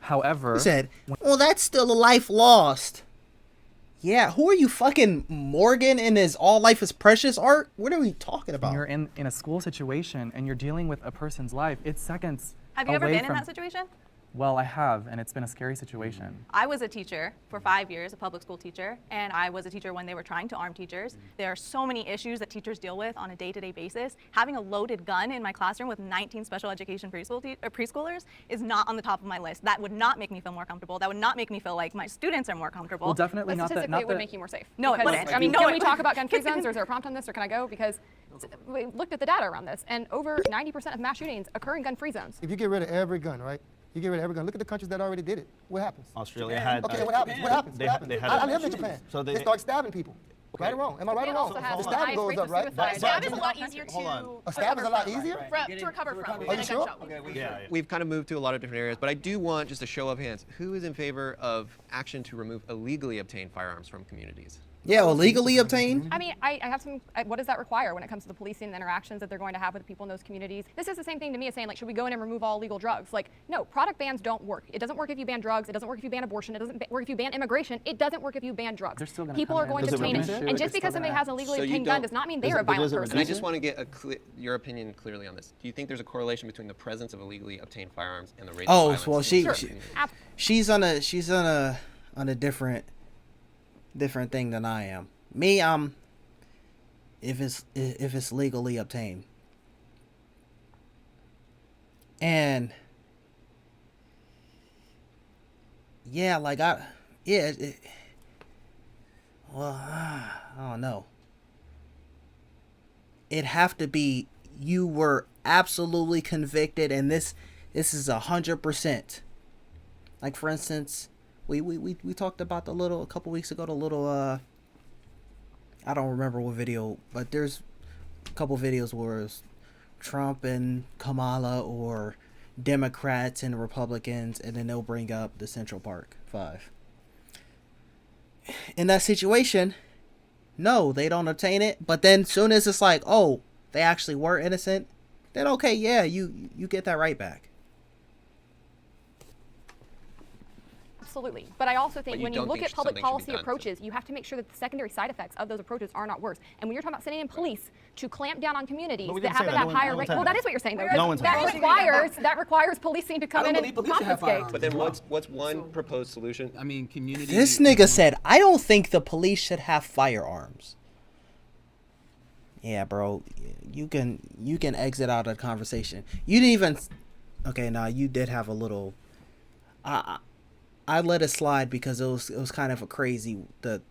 However, he said, well, that's still a life lost. Yeah, who are you, fucking Morgan in his All Life is Precious art? What are we talking about? You're in a school situation and you're dealing with a person's life. It's seconds. Have you ever been in that situation? Well, I have, and it's been a scary situation. I was a teacher for 5 years, a public school teacher, and I was a teacher when they were trying to arm teachers. There are so many issues that teachers deal with on a day-to-day basis. Having a loaded gun in my classroom with 19 special education preschoolers is not on the top of my list. That would not make me feel more comfortable. That would not make me feel like my students are more comfortable. Well, definitely but not that. Statistically, it would make you more safe. No, it wouldn't. I mean, can we talk about gun-free zones, or is there a prompt on this, or can I go? Because we looked at the data around this, and over 90% of mass shootings occur in gun-free zones. If you get rid of every gun, right? You get rid of every gun. Look at the countries that already did it. What happens? Australia had. Okay, what happens? What happens? What happens? I lived in Japan. So they start stabbing people. Right or wrong? Am I right or wrong? The stabbing goes up, right? Stab is a lot easier A stab is a lot easier? to recover from. Are you sure? We've kind of moved to a lot of different areas, but I do want just a show of hands. Who is in favor of action to remove illegally obtained firearms from communities? Yeah, illegally obtained. I mean, I have some, what does that require when it comes to the policing and the interactions that they're going to have with people in those communities? This is the same thing to me as saying, like, should we go in and remove all illegal drugs? Like, no, product bans don't work. It doesn't work if you ban drugs. It doesn't work if you ban abortion. It doesn't work if you ban immigration. It doesn't work if you ban drugs. They're still gonna People come are going in. to Does it obtain reduce it. it? And just It's because still somebody gonna has an illegally So you obtained gun don't- does not mean they are a violent person. And I just want to get your opinion clearly on this. Do you think there's a correlation between the presence of illegally obtained firearms and the rate of violence? Well, in she's certain communities? she's on a different thing than I am. Me, if it's legally obtained, and yeah, like well, I don't know. It'd have to be you were absolutely convicted, and this is 100%. Like, for instance, we talked about a couple weeks ago, the little I don't remember what video, but there's a couple videos where it's Trump and Kamala or Democrats and Republicans, and then they'll bring up the Central Park 5. In that situation, no, they don't obtain it. But then soon as it's like, oh, they actually were innocent, then okay, yeah, you get that right back. Absolutely. But I also think you when you don't look think at public something should be policy done to- approaches, you have to make sure that the secondary side effects of those approaches are not worse. And when you're talking about sending in police to clamp down on communities But we that didn't say happen that. to have No one- higher no one rates, said well, that. that is what you're saying, though. No one said That requires policing to come in and confiscate. But then what's one proposed solution? I mean, community. This nigga said, I don't think the police should have firearms. Yeah, bro, you can exit out of the conversation. You didn't even. Okay, now you did have a little. I let it slide because it was kind of a crazy the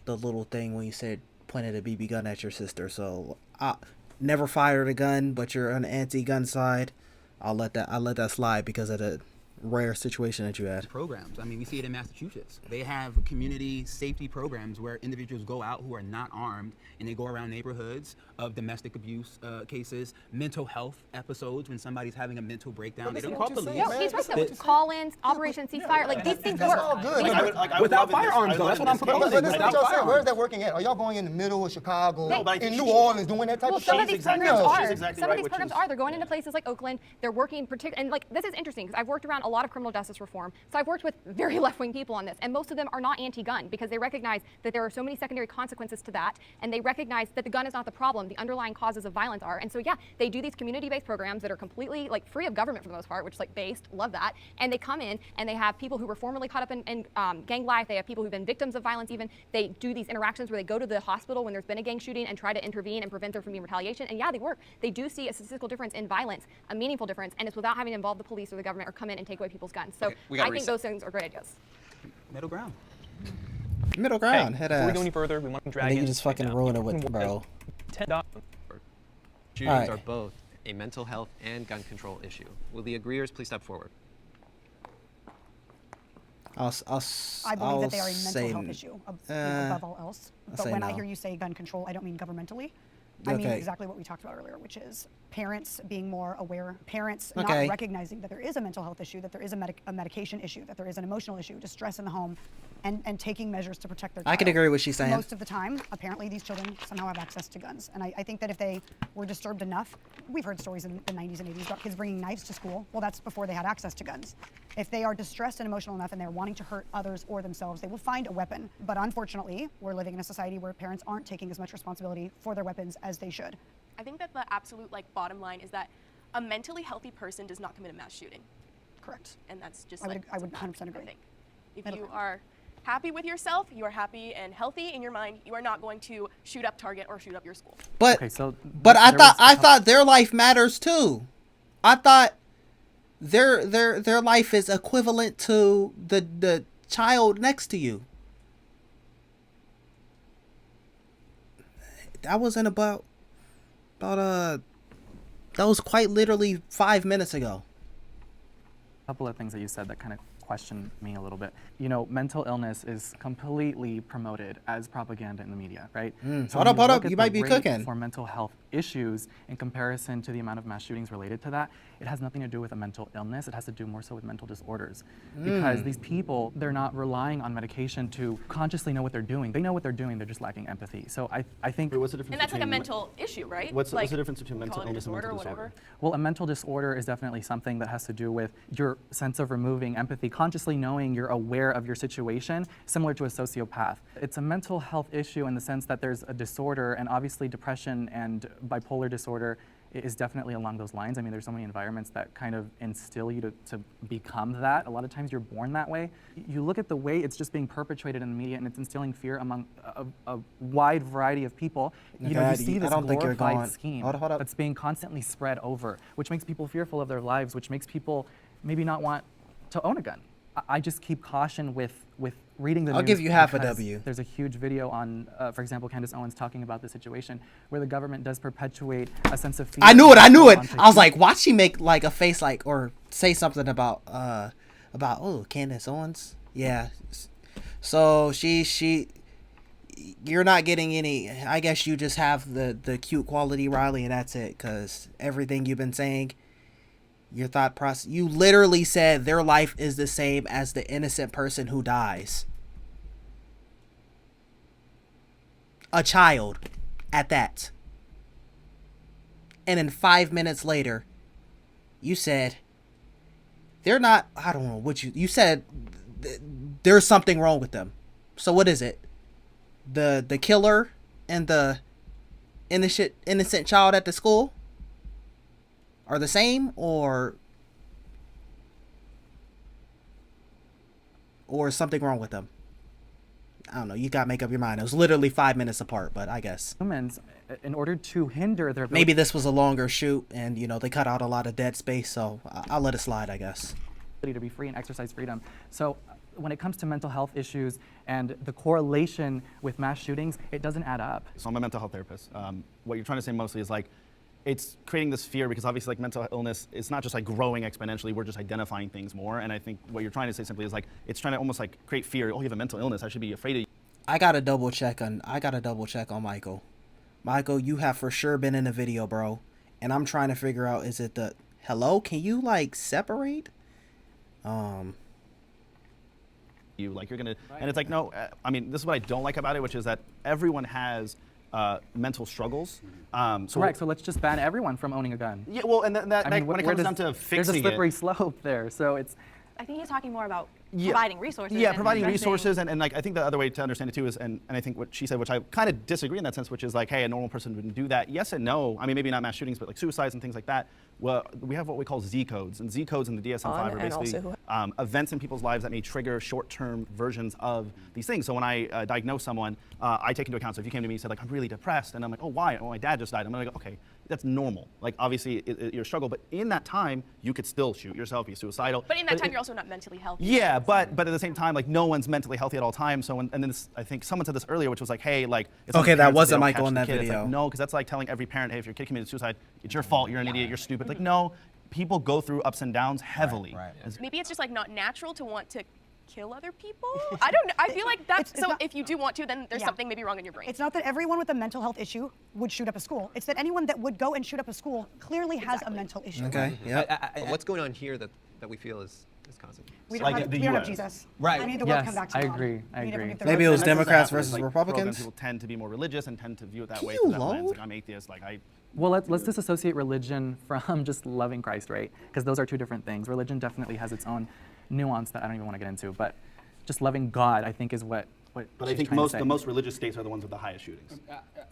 little thing when you said pointed a BB gun at your sister. So I never fired a gun, but you're on the anti-gun side. I let that slide because of the rare situation that you had. Programs. I mean, we see it in Massachusetts. They have community safety programs where individuals go out who are not armed and they go around neighborhoods of domestic abuse cases, mental health episodes when somebody's having a mental breakdown. They don't call police. No, he's right though. Call-ins, Operation Ceasefire, like these things That's work. all good. These are- Without firearms, though. That's what I'm proposing. But listen Without what y'all saying. Where is firearms. that working at? Are y'all going in the middle of Chicago, No, but I think in New Orleans, doing that type Well, of stuff? some of these exactly programs right. are. She's exactly Some right, of these which programs is- are. They're going into places like Oakland. They're working and like this is interesting because I've worked around a lot of criminal justice reform. So I've worked with very left-wing people on this, and most of them are not anti-gun because they recognize that there are so many secondary consequences to that, and they recognize that the gun is not the problem. The underlying causes of violence are. And so yeah, they do these community-based programs that are completely like free of government for the most part, which is like based. Love that. And they come in and they have people who were formerly caught up in gang life. They have people who've been victims of violence. Even they do these interactions where they go to the hospital when there's been a gang shooting and try to intervene and prevent there from being retaliation. And yeah, they work. They do see a statistical difference in violence, a meaningful difference, and it's without having to involve the police or the government or come in and take away people's guns. So Okay, we gotta I think reset. those things are great ideas. Middle ground. Middle ground, head Before we ass. go any further, we want to And drag then you in just fucking right now. ruin it with, bro. $10. Shootings Alright. are both a mental health and gun control issue. Will the agreeers please step forward? I believe that they are a mental health issue above all else. But say when I no. hear you say gun control, I don't mean governmentally. I mean Okay. exactly what we talked about earlier, which is parents being more aware, parents Okay. not recognizing that there is a mental health issue, that there is a medication issue, that there is an emotional issue, distress in the home, and taking measures to protect their child. I can agree with what she's saying. Most of the time, apparently these children somehow have access to guns. And I think that if they were disturbed enough, we've heard stories in the 90s and 80s about kids bringing knives to school. Well, that's before they had access to guns. If they are distressed and emotional enough and they're wanting to hurt others or themselves, they will find a weapon. But unfortunately, we're living in a society where parents aren't taking as much responsibility for their weapons as they should. I think that the absolute like bottom line is that a mentally healthy person does not commit a mass shooting, Correct. and that's just I would- like I would that's a 100% fact, I agree. think. If Middle you ground. are happy with yourself, you are happy and healthy in your mind, you are not going to shoot up Target or shoot up your school. But Okay, so but I there thought was- I thought their life matters too. I thought their life is equivalent to the child next to you. That wasn't about that was quite literally 5 minutes ago. A couple of things that you said that kind of question me a little bit. You know, mental illness is completely promoted as propaganda in the media, right? So Hold when up, hold look up. at You the might be rate cooking. for mental health issues in comparison to the amount of mass shootings related to that, it has nothing to do with a mental illness. It has to do more so with mental disorders. Because these people, they're not relying on medication to consciously know what they're doing. They know what they're doing, they're just lacking empathy. So I think... Wait, what's the difference And that's like a between- mental issue, right? What's like, the difference between mental call it a illness and mental disorder or disorder? whatever. Well, a mental disorder is definitely something that has to do with your sense of removing empathy, consciously knowing you're aware of your situation, similar to a sociopath. It's a mental health issue in the sense that there's a disorder, and obviously depression and bipolar disorder is definitely along those lines. I mean, there's so many environments that kind of instill you to become that. A lot of times you're born that way. You look at the way it's just being perpetrated in the media, and it's instilling fear among a wide variety of people. You know, you see this glorified scheme Hold up. that's being constantly spread over, which makes people fearful of their lives, which makes people maybe not want to own a gun. I just keep caution with reading the news. I'll give you half a because W. There's a huge video on, for example, Candace Owens talking about the situation where the government does perpetuate a sense of fear. I knew it. I was like, watch she make like a face like, or say something about oh, Candace Owens. Yeah. So you're not getting any, I guess you just have the cute quality Riley and that's it. Cause everything you've been saying, your thought process, you literally said their life is the same as the innocent person who dies. A child at that. And then 5 minutes later, you said they're not, I don't know what you said there's something wrong with them. So what is it? The killer and the innocent child at the school are the same, or is something wrong with them? I don't know. You gotta make up your mind. It was literally 5 minutes apart, but I guess Humans, in order to hinder their maybe this was a longer shoot, and they cut out a lot of dead space, so I'll let it slide, I guess. to be free and exercise freedom. So when it comes to mental health issues and the correlation with mass shootings, it doesn't add up. So I'm a mental health therapist. What you're trying to say mostly is like, it's creating this fear because obviously like mental illness, it's not just like growing exponentially, we're just identifying things more. And I think what you're trying to say simply is like, it's trying to almost like create fear. Oh, you have a mental illness, I should be afraid of you. I gotta double check on Michael. Michael, you have for sure been in the video, bro. And I'm trying to figure out, is it the, hello, can you like separate? You like, you're gonna, and it's like, no, I mean, this is what I don't like about it, which is that everyone has mental struggles. Correct. So let's just ban everyone from owning a gun. Yeah. Well, and when it comes down to fixing there's a slippery it, slope there. So it's. I think he's talking more about providing resources. Yeah, and providing addressing- resources, and like I think the other way to understand it too is, and I think what she said, which I kind of disagree in that sense, which is like, hey, a normal person wouldn't do that. Yes and no. I mean, maybe not mass shootings, but like suicides and things like that. Well, we have what we call Z codes, and Z codes in the DSM-5 are basically events in people's lives that may trigger short-term versions of these things. So when I diagnose someone, I take into account. So if you came to me and said like, I'm really depressed, and I'm like, oh, why? Oh, my dad just died. I'm gonna go, okay, that's normal. Like obviously you're a struggle, but in that time you could still shoot yourself, be suicidal. But in that time you're also not mentally healthy. Yeah, but at the same time, like no one's mentally healthy at all times. So and then this, I think someone said this earlier, which was like, hey, like it's Okay, that wasn't Michael Michael in that It's video. like, no, because that's like telling every parent, hey, if your kid committed suicide, it's your fault. You're an idiot. You're stupid. Like no, people go through ups and downs heavily. Right. Maybe it's just like not natural to want to kill other people. I don't know. I feel like that's It's so. not- If you do want to, then there's Yeah. something maybe wrong in your brain. It's not that everyone with a mental health issue would shoot up a school. It's that anyone that would go and shoot up a school clearly has a mental issue. Okay. Yeah. But what's going on here that we feel is constant? We don't, Like have, the we don't have US. Jesus. Right. We need the world to Yes, come back to I God. agree, I We need to agree. remove the Maybe it was religion. And that's Democrats what happens, versus like, Republicans? pro-gun people tend to be more religious and tend to view it that way Can through you that lens. load? Like I'm atheist. Like I. Well, let's disassociate religion from just loving Christ, right? Because those are two different things. Religion definitely has its own nuance that I don't even want to get into, but just loving God, I think, is what. But she's I think trying to say. the most religious states are the ones with the highest shootings.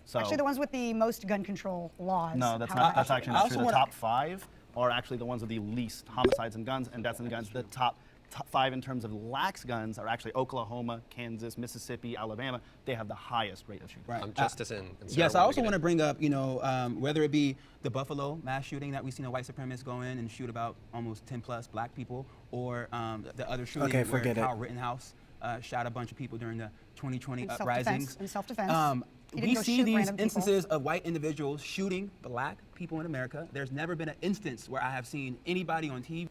So Actually, the ones with the most gun control laws. no, that's have not. high That's actually I not also true. The wanna- top 5 are actually the ones with the least homicides and guns and deaths and guns. The top 5 in terms of lax guns are actually Oklahoma, Kansas, Mississippi, Alabama. They have the highest rate of shooting. Right. Justice and Yes, Sarah I wanted also to want to get bring up, whether it be the Buffalo mass shooting that we've seen a white supremacist go in and shoot about almost 10 plus black people, or the other shooting Okay, where forget it. Kyle Rittenhouse shot a bunch of people during the 2020 In uprisings. self-defense. In self-defense. He didn't We go see shoot these random people. instances of white individuals shooting black people in America. There's never been an instance where I have seen anybody on TV.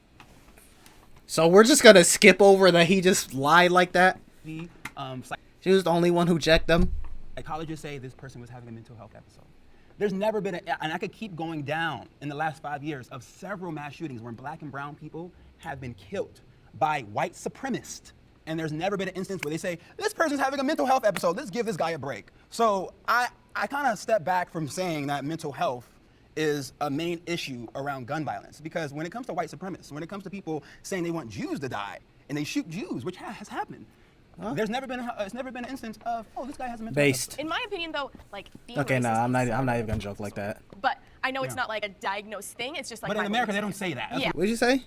So we're just gonna skip over that he just lied like that. She was the only one who checked them. Psychologists say this person was having a mental health episode. There's never been, and I could keep going down in the last 5 years of several mass shootings where black and brown people have been killed by white supremacists. And there's never been an instance where they say, this person's having a mental health episode, let's give this guy a break. So I kind of step back from saying that mental health is a main issue around gun violence, because when it comes to white supremacists, when it comes to people saying they want Jews to die and they shoot Jews, which has happened, there's never been an instance of, oh, this guy has a mental health episode. In my opinion, though, like being Okay, no, racist I'm is not sort even of gonna joke like that. But I know it's not like a diagnosed thing. It's just like. But in America, they don't say that. Yeah. What'd you say?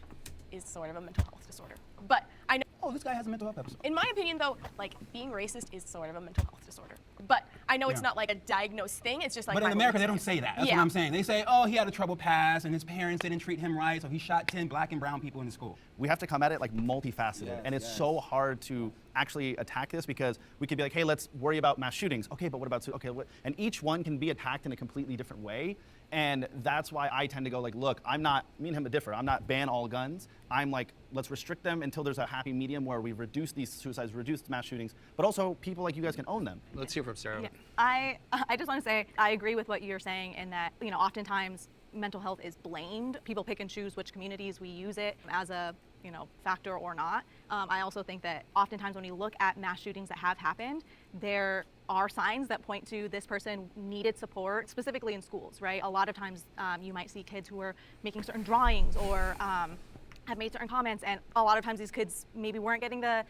Is sort of a mental health disorder. But I know. Oh, this guy has a mental health episode. In my opinion, though, like being racist is sort of a mental health disorder. But I know it's not like a diagnosed thing. It's just like. But in America, they don't say that. That's what I'm saying. They say, oh, he had a troubled past and his parents didn't treat him right, so he shot 10 black and brown people in his school. We have to come at it like multifaceted, and it's so hard to actually attack this, because we could be like, hey, let's worry about mass shootings. Okay, but what about, okay, and each one can be attacked in a completely different way. And that's why I tend to go like, look, me and him are different. I'm not ban all guns. I'm like, let's restrict them until there's a happy medium where we reduce these suicides, reduce mass shootings, but also people like you guys can own them. Let's hear from Sarah. Yeah. I just want to say I agree with what you're saying in that, you know, oftentimes mental health is blamed. People pick and choose which communities we use it as a, you know, factor or not. I also think that oftentimes when you look at mass shootings that have happened, there are signs that point to this person needed support, specifically in schools, right? A lot of times you might see kids who are making certain drawings or have made certain comments, and a lot of times these kids maybe weren't getting the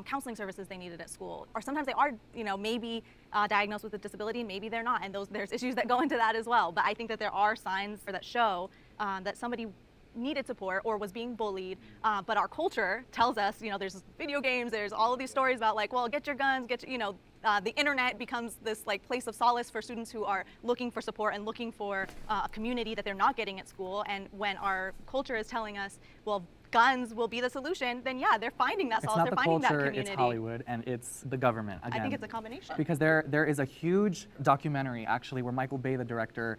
counseling services they needed at school, or sometimes they are, you know, maybe diagnosed with a disability, maybe they're not, and there's issues that go into that as well. But I think that there are signs that show that somebody needed support or was being bullied, but our culture tells us, you know, there's video games, there's all of these stories about like, well, get your guns, you know, the internet becomes this like place of solace for students who are looking for support and looking for a community that they're not getting at school. And when our culture is telling us, well, guns will be the solution, then yeah, they're finding that solace, they're finding that community. It's Hollywood, and it's the government, again. I think it's a combination. Because there is a huge documentary, actually, where Michael Bay, the director,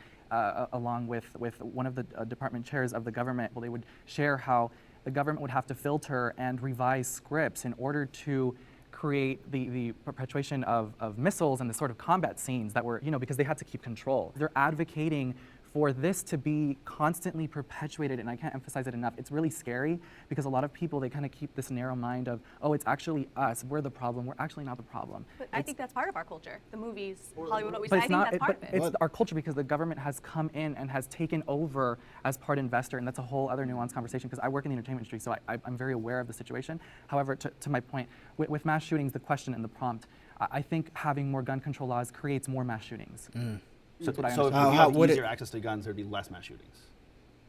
along with one of the department chairs of the government, well, they would share how the government would have to filter and revise scripts in order to create the perpetuation of missiles and the sort of combat scenes that were, you know, because they had to keep control. They're advocating for this to be constantly perpetuated, and I can't emphasize it enough. It's really scary because a lot of people, they kind of keep this narrow mind of, oh, it's actually us, we're the problem. We're actually not the problem. But I think that's part of our culture. The movies, Hollywood, what we but say, I think that's part of it. It's our culture because the government has come in and has taken over as part investor, and that's a whole other nuanced conversation because I work in the entertainment industry, so I'm very aware of the situation. However, to my point, with mass shootings, the question and the prompt, I think having more gun control laws creates more mass shootings. So, That's what I so if you understand. have easier access to guns, there'd be less mass shootings.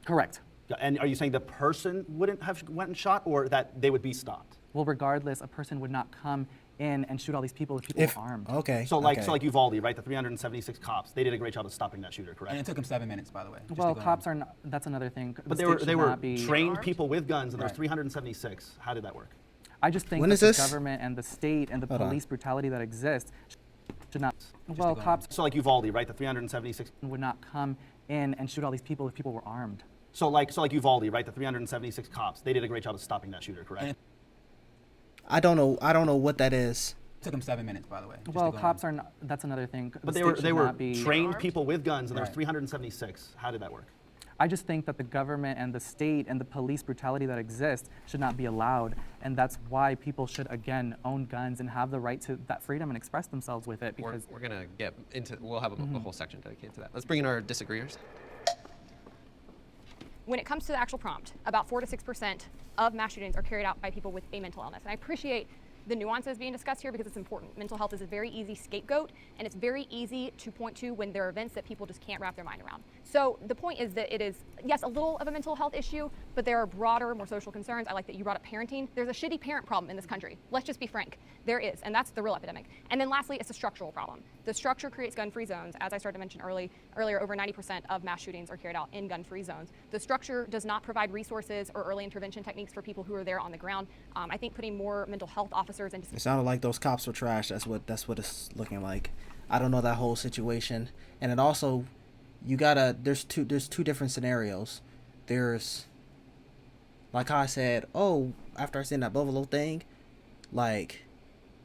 Correct. And are you saying the person wouldn't have went and shot, or that they would be stopped? Well, regardless, a person would not come in and shoot all these people if people were armed. Okay. So like Uvalde, right? The 376 cops, they did a great job of stopping that shooter, correct? And it took them 7 minutes, by the way. Well, cops are not, that's another thing. But The state they should were not be trained armed. people with guns, and there was 376. How did that work? I just think When that is the this? government and the state and the Hold on. police brutality that exists should not. Well, cops So like Uvalde, right? The 376 would not come in and shoot all these people if people were armed. So like Uvalde, right? The 376 cops, they did a great job of stopping that shooter, correct? I don't know what that is. It took them 7 minutes, by the way. Well, cops are not, that's another thing. But The they state should were not be trained armed. people with guns, and there was 376. How did that work? I just think that the government and the state and the police brutality that exists should not be allowed, and that's why people should again own guns and have the right to that freedom and express themselves with it. Because We're gonna get into. We'll have a whole section dedicated to that. Let's bring in our disagreeers. When it comes to the actual prompt, about 4 to 6% of mass shootings are carried out by people with a mental illness. And I appreciate the nuances being discussed here because it's important. Mental health is a very easy scapegoat, and it's very easy to point to when there are events that people just can't wrap their mind around. So the point is that it is, yes, a little of a mental health issue, but there are broader, more social concerns. I like that you brought up parenting. There's a shitty parent problem in this country. Let's just be frank. There is, and that's the real epidemic. And then lastly, it's a structural problem. The structure creates gun-free zones. As I started to mention earlier, over 90% of mass shootings are carried out in gun-free zones. The structure does not provide resources or early intervention techniques for people who are there on the ground. I think putting more mental health officers into... It sounded like those cops were trash. That's what it's looking like. I don't know that whole situation. And it also, there's two different scenarios. There's, like how I said, after I seen that Buffalo thing, like,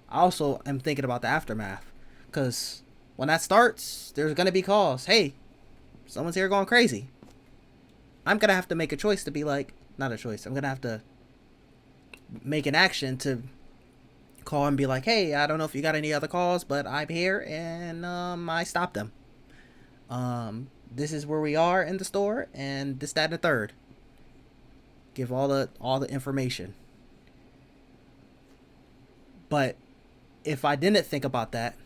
I also am thinking about the aftermath. Because when that starts, there's going to be calls. Hey, someone's here going crazy. I'm going to have to make a choice to be like, not a choice. I'm going to have to make an action to call and be like, hey, I don't know if you got any other calls, but I'm here and I stopped them. This is where we are in the store, and this, that, and the third. Give all the information. But if I didn't think about that,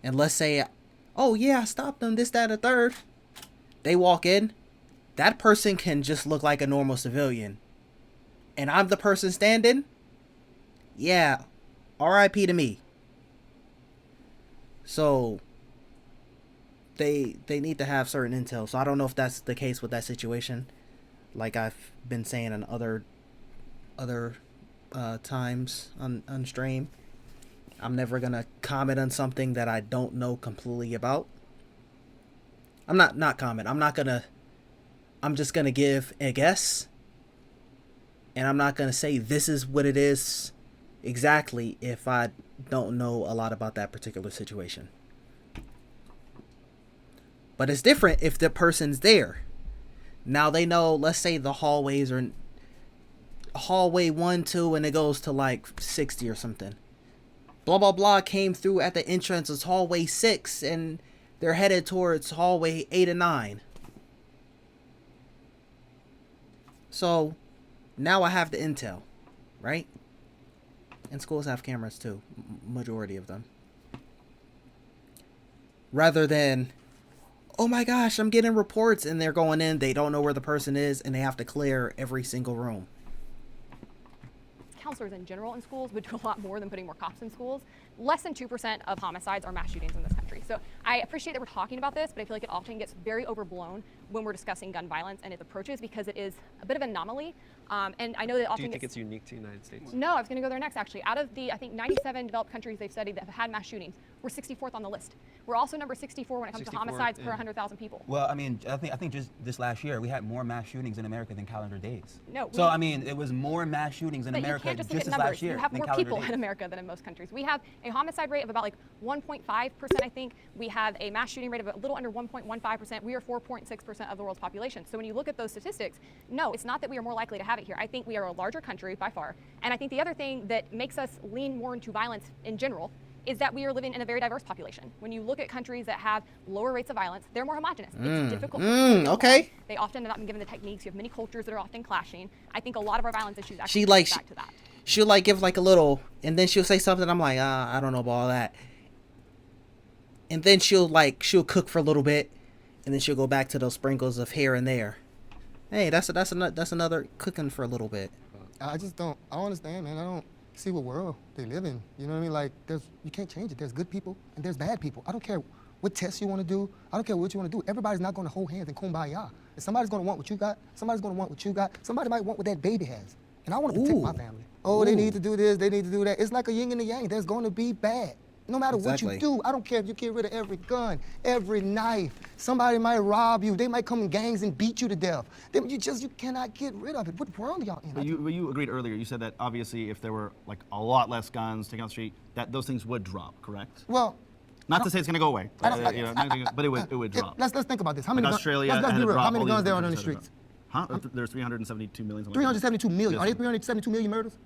and let's say, oh yeah, I stopped them, this, that, and the third. They walk in, that person can just look like a normal civilian. And I'm the person standing? Yeah, RIP to me. So they need to have certain intel. So I don't know if that's the case with that situation. Like I've been saying in other times on stream. I'm never gonna comment on something that I don't know completely about. I'm not comment. I'm just gonna give a guess. And I'm not gonna say this is what it is exactly if I don't know a lot about that particular situation. But it's different if the person's there. Now they know, let's say the hallways are hallway 1, 2, and it goes to like 60 or something. Blah, blah, blah came through at the entrance of hallway 6, and they're headed towards hallway 8 and 9. So now I have the intel, right? And schools have cameras too, majority of them. Rather than, oh my gosh, I'm getting reports, and they're going in, they don't know where the person is, and they have to clear every single room. Counselors in general in schools would do a lot more than putting more cops in schools. Less than 2% of homicides are mass shootings in this country. So I appreciate that we're talking about this, but I feel like it often gets very overblown when we're discussing gun violence and its approaches because it is a bit of an anomaly. And I know that often Do you think it's unique to the United States? No, I was going to go there next, actually. Out of the, I think, 97 developed countries they've studied that have had mass shootings, we're 64th on the list. We're also number 64 when it comes to homicides per 100,000 people. Well, I mean, I think just this last year, we had more mass shootings in America than calendar days. No. So, I mean, it was more mass shootings in America you can't just this look at last year You have than more calendar people days. in America than in most countries. We have a homicide rate of about like 1.5%, I think. We have a mass shooting rate of a little under 1.15%. We are 4.6% of the world's population. So when you look at those statistics, no, it's not that we are more likely to have it here. I think we are a larger country by far. And I think the other thing that makes us lean more into violence in general is that we are living in a very diverse population. When you look at countries that have lower rates of violence, they're more homogenous. It's difficult. Okay. They often have not been given the techniques. You have many cultures that are often clashing. I think a lot of our violence issues actually go back to that. She'll like give like a little, and then she'll say something. I'm like, I don't know about all that. And then she'll cook for a little bit, and then she'll go back to those sprinkles of here and there. Hey, that's another cooking for a little bit. I don't understand, man. I don't see what world they live in. You know what I mean? Like, you can't change it. There's good people and there's bad people. I don't care what tests you want to do. I don't care what you want to do. Everybody's not going to hold hands and kumbaya. And somebody's going to want what you got. Somebody's going to want what you got. Somebody might want what that baby has. And I want to protect my family. Oh, they need to do this. They need to do that. It's like a yin and a yang. There's going to be bad. No matter what you do, I don't care if you get rid of every gun, every knife. Somebody might rob you. They might come in gangs and beat you to death. You cannot get rid of it. What world are y'all in? But you agreed earlier. You said that obviously if there were like a lot less guns taken on the street, that those things would drop, correct? Well, not to say it's going to go away, but it would drop. Let's think about this. How many like guns? Australia Let's be real. How many guns there are on the streets? streets? Huh? There's 372 million. 372 million. Are there 372 million murders?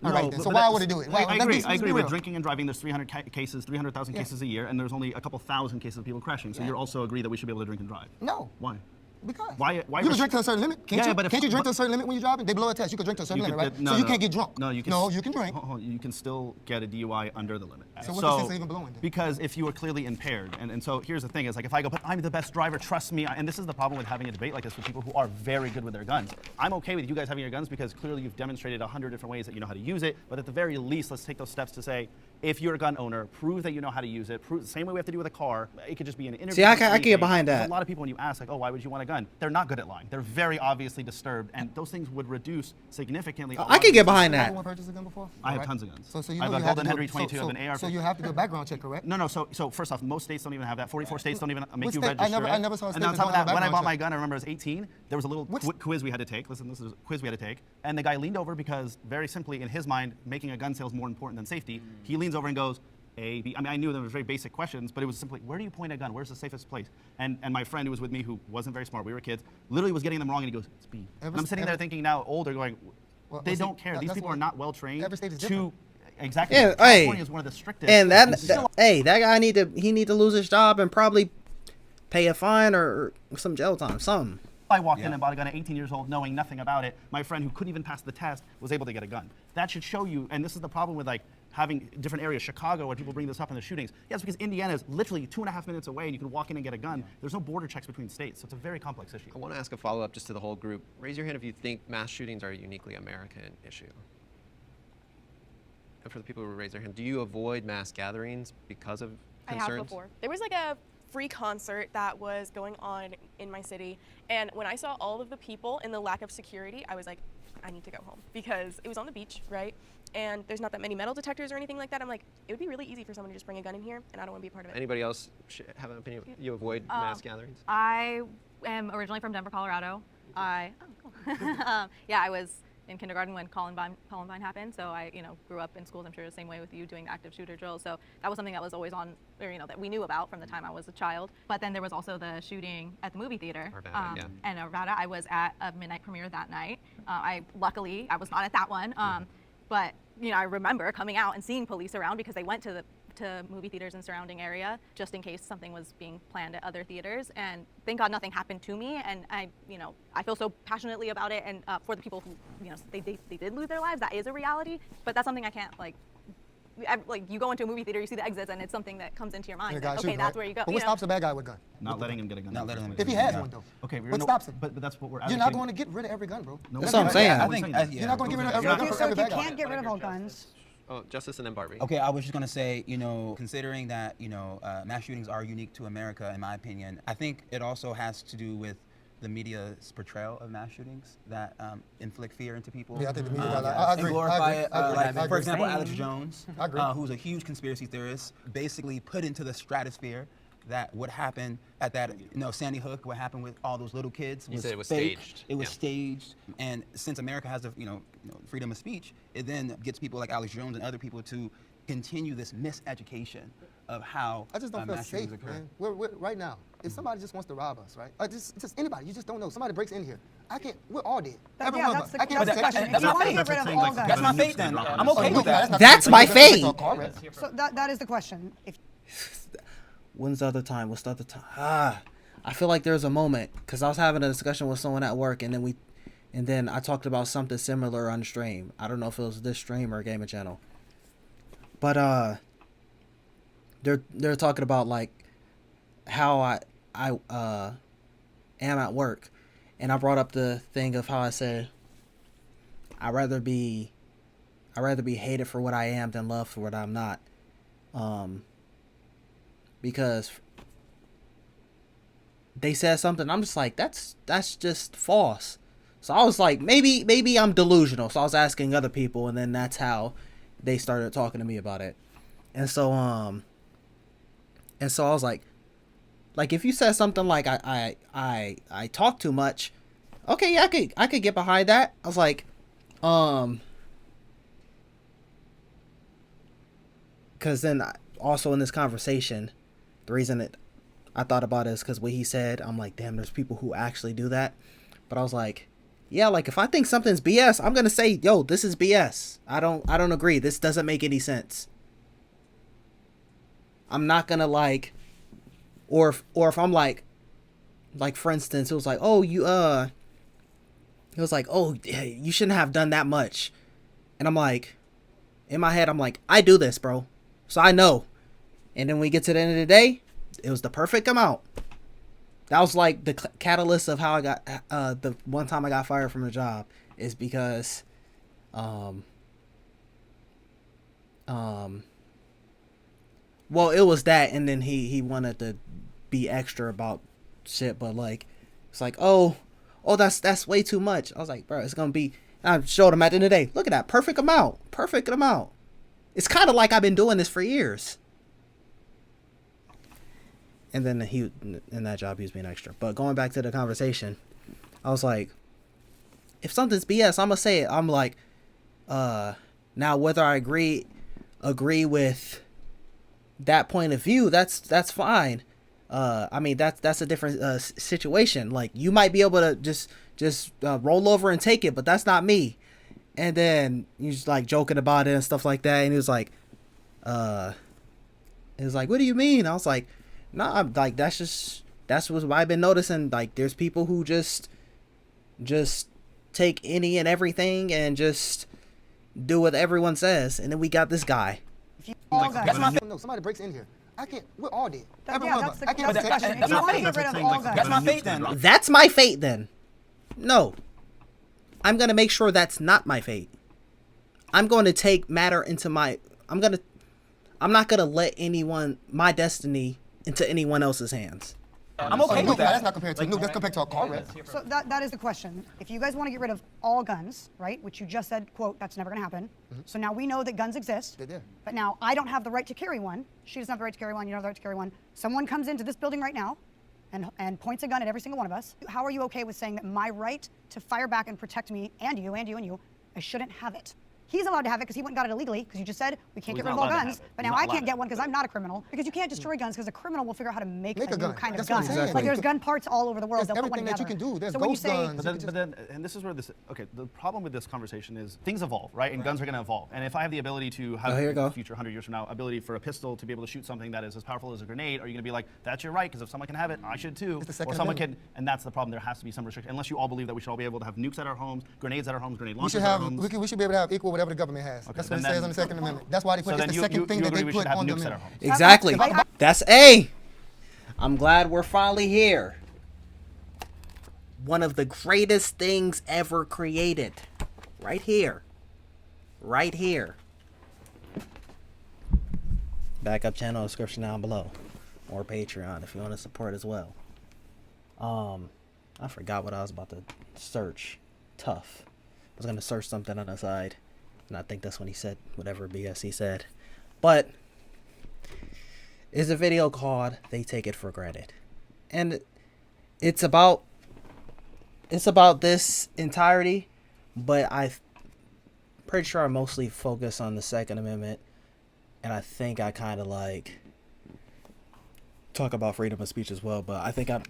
All No, right, then. So why would they do it? I agree. With drinking and driving, there's 300,000 cases a year, and there's only a couple thousand cases of people crashing. So you also agree that we should be able to drink and drive? No. Why? Because why you can drink to a certain limit. Can't you? But can't you drink to a certain limit when you're driving? They blow a test. You can drink to a certain limit, right? So you can't get drunk. No, you can. No, you can drink. You can still get a DUI under the limit. So what's the sense of even blowing then? Because if you are clearly impaired, and so here's the thing: is like if I go, but I'm the best driver, trust me. And this is the problem with having a debate like this with people who are very good with their guns. I'm okay with you guys having your guns because clearly you've demonstrated 100 different ways that you know how to use it. But at the very least, let's take those steps to say, if you're a gun owner, prove that you know how to use it. Prove the same way we have to do with a car. It could just be an interview. See, I can get behind that. There's a lot of people when you ask, like, oh, why would you want a gun? They're not good at lying. They're very obviously disturbed, and those things would reduce significantly. I could get behind that. Anyone purchased a gun before? I have tons of guns. So you I have know a you have Golden to Henry do, 22, I have an AR. So you have to do a background check, correct? No. So first off, most states don't even have that. 44 states don't even make you state? register. I never saw a state And on that top of don't have that, a when I bought background my check. gun, I remember I was 18. There was a little quiz we had to take. Listen, this is a quiz we had to take, and the guy leaned over because very simply in his mind, making a gun sale is more important than safety. He leans over and goes, A, B. I mean, I knew there were very basic questions, but it was simply, where do you point a gun? Where's the safest place? And my friend who was with me, who wasn't very smart, we were kids, literally was getting them wrong, and he goes, it's B. And I'm sitting there thinking now, older, going, they don't care. These people are not well trained to. Exactly. Yeah, California is one of the strictest. And that guy need to lose his job and probably pay a fine or some jail time, something. I walked in and bought a gun at 18 years old, knowing nothing about it. My friend, who couldn't even pass the test, was able to get a gun. That should show you, and this is the problem with like having different areas, Chicago, where people bring this up in the shootings. Yes, because Indiana is literally 2.5 minutes away, and you can walk in and get a gun. There's no border checks between states, so it's a very complex issue. I want to ask a follow-up just to the whole group. Raise your hand if you think mass shootings are a uniquely American issue. And for the people who raise their hand, do you avoid mass gatherings because of concerns? I have before. There was like a free concert that was going on in my city, and when I saw all of the people and the lack of security, I was like, I need to go home, because it was on the beach, right? And there's not that many metal detectors or anything like that. I'm like, it would be really easy for someone to just bring a gun in here, and I don't want to be a part of it. Anybody else have an opinion? You avoid mass gatherings? I am originally from Denver, Colorado. Yeah, I was in kindergarten when Columbine happened, so I, grew up in schools, I'm sure the same way with you, doing active shooter drills. So that was something that was always on, or that we knew about from the time I was a child. But then there was also the shooting at the movie theater. In Arvada. I was at a midnight premiere that night. Luckily, I was not at that one. But I remember coming out and seeing police around because they went to movie theaters in surrounding area just in case something was being planned at other theaters. And thank God nothing happened to me. And I feel so passionately about it. And for the people who, they did lose their lives, that is a reality. But that's something I can't you go into a movie theater, you see the exits, and it's something that comes into your mind. Okay, that's where you go. But what stops a bad guy with a gun? Not letting him get a gun. Not letting him. If he has one, though. Okay, what stops him? But that's what we're. You're not going to get rid of every gun, bro. No, that's what I'm saying. I think you're not going to get rid of every gun for every bad guy. You can't get rid of all guns. Oh, Justice and then Barbie. Okay, I was just gonna say, considering that, mass shootings are unique to America, in my opinion, I think it also has to do with the media's portrayal of mass shootings that inflict fear into people. Yeah, I think the media I agree. And glorify it. I agree. For example, Alex Jones, I agree. who's a huge conspiracy theorist, basically put into the stratosphere that what happened at that, Sandy Hook, what happened with all those little kids You said it was fake. staged. It was staged. And since America has the, freedom of speech, it then gets people like Alex Jones and other people to continue this miseducation of how I just don't feel mass safe, shootings occur. man. We're right now, if somebody just wants to rob us, right? Just anybody, you just don't know. Somebody breaks in here. We're all dead. Every one of us. I can't that's the question. That's If you my want to faith. get rid of all guns. That's my faith then. I'm okay with that. That's my faith. So that is the question. When's the other time? What's the other time? I feel like there's a moment because I was having a discussion with someone at work, and then I talked about something similar on stream. I don't know if it was this stream or Gaming Channel, but they're talking about like how I am at work, and I brought up the thing of how I said I'd rather be hated for what I am than loved for what I'm not. Because they said something, I'm just like, that's just false. So I was like, maybe I'm delusional. So I was asking other people, and then that's how they started talking to me about it. And so I was like if you said something like I talk too much, okay, yeah, I could get behind that. I was like, because then also in this conversation, the reason that I thought about it is because what he said, I'm like, damn, there's people who actually do that. But I was like, yeah, like if I think something's BS, I'm gonna say, yo, this is BS. I don't agree. This doesn't make any sense. I'm not gonna like, or if I'm like for instance, it was like, oh, it was like, oh, you shouldn't have done that much. And I'm like, in my head, I'm like, I do this, bro. So I know. And then we get to the end of the day, it was the perfect amount. That was like the catalyst of how I got, the one time I got fired from the job is because, well, it was that, and then he wanted to be extra about shit, but like, it's like, oh, that's way too much. I was like, bro, it's gonna be, I showed him at the end of the day, look at that, perfect amount. It's kind of like I've been doing this for years. And then in that job, he was being extra. But going back to the conversation, I was like, if something's BS, I'm going to say it. I'm like, now whether I agree with that point of view, that's fine. I mean, that's a different situation. Like, you might be able to just roll over and take it, but that's not me. And then he's like joking about it and stuff like that. And he was like, what do you mean? I was like, nah, I'm like, that's what I've been noticing. Like, there's people who just take any and everything and just do what everyone says. And then we got this guy. No, somebody breaks in here. I can't. We're all dead. Every one of us. I can't. That's the question. If you want to get rid of all guns, That's my fate then. That's my fate then. No. I'm going to make sure that's not my fate. I'm going to take matter into my... I'm not going to let my destiny into anyone else's hands. I'm okay with that. That's not compared to nuke. That's compared to a car wreck. So that is the question. If you guys want to get rid of all guns, right, which you just said, quote, that's never going to happen. So now we know that guns exist. They do. But now I don't have the right to carry one. She doesn't have the right to carry one. You don't have the right to carry one. Someone comes into this building right now and points a gun at every single one of us. How are you okay with saying that my right to fire back and protect me and you, I shouldn't have it? He's allowed to have it because he went and got it illegally, because you just said we can't get rid of all guns. But now I can't get one because I'm not a criminal. Because you can't destroy guns, because a criminal will figure out how to make a new kind of gun. Exactly. Like, there's gun parts all over the world. There's everything that you can do. There's ghost guns. But then, and this is where this, okay, the problem with this conversation is things evolve, right? And guns are going to evolve. And if I have the ability to have in the future, 100 years from now, ability for a pistol to be able to shoot something that is as powerful as a grenade, are you going to be like, that's your right, because if someone can have it, I should too. Or someone can, and that's the problem. There has to be some restriction. Unless you all believe that we should all be able to have nukes at our homes, grenades at our homes, grenade launchers at our homes. We should be able to have equal whatever the government has. Okay, that's what it says on the Second Amendment. That's why they put it's the second thing that they put on the amendment. Exactly. That's A. I'm glad we're finally here. One of the greatest things ever created. Right here. Right here. Backup channel description down below. Or Patreon if you want to support as well. I forgot what I was about to search. Tough. I was going to search something on the side. And I think that's when he said whatever BS he said. But it's a video called They Take It for Granted. And it's about this entirety, but I'm pretty sure I mostly focus on the Second Amendment. And I think I kind of like talk about freedom of speech as well, but I think I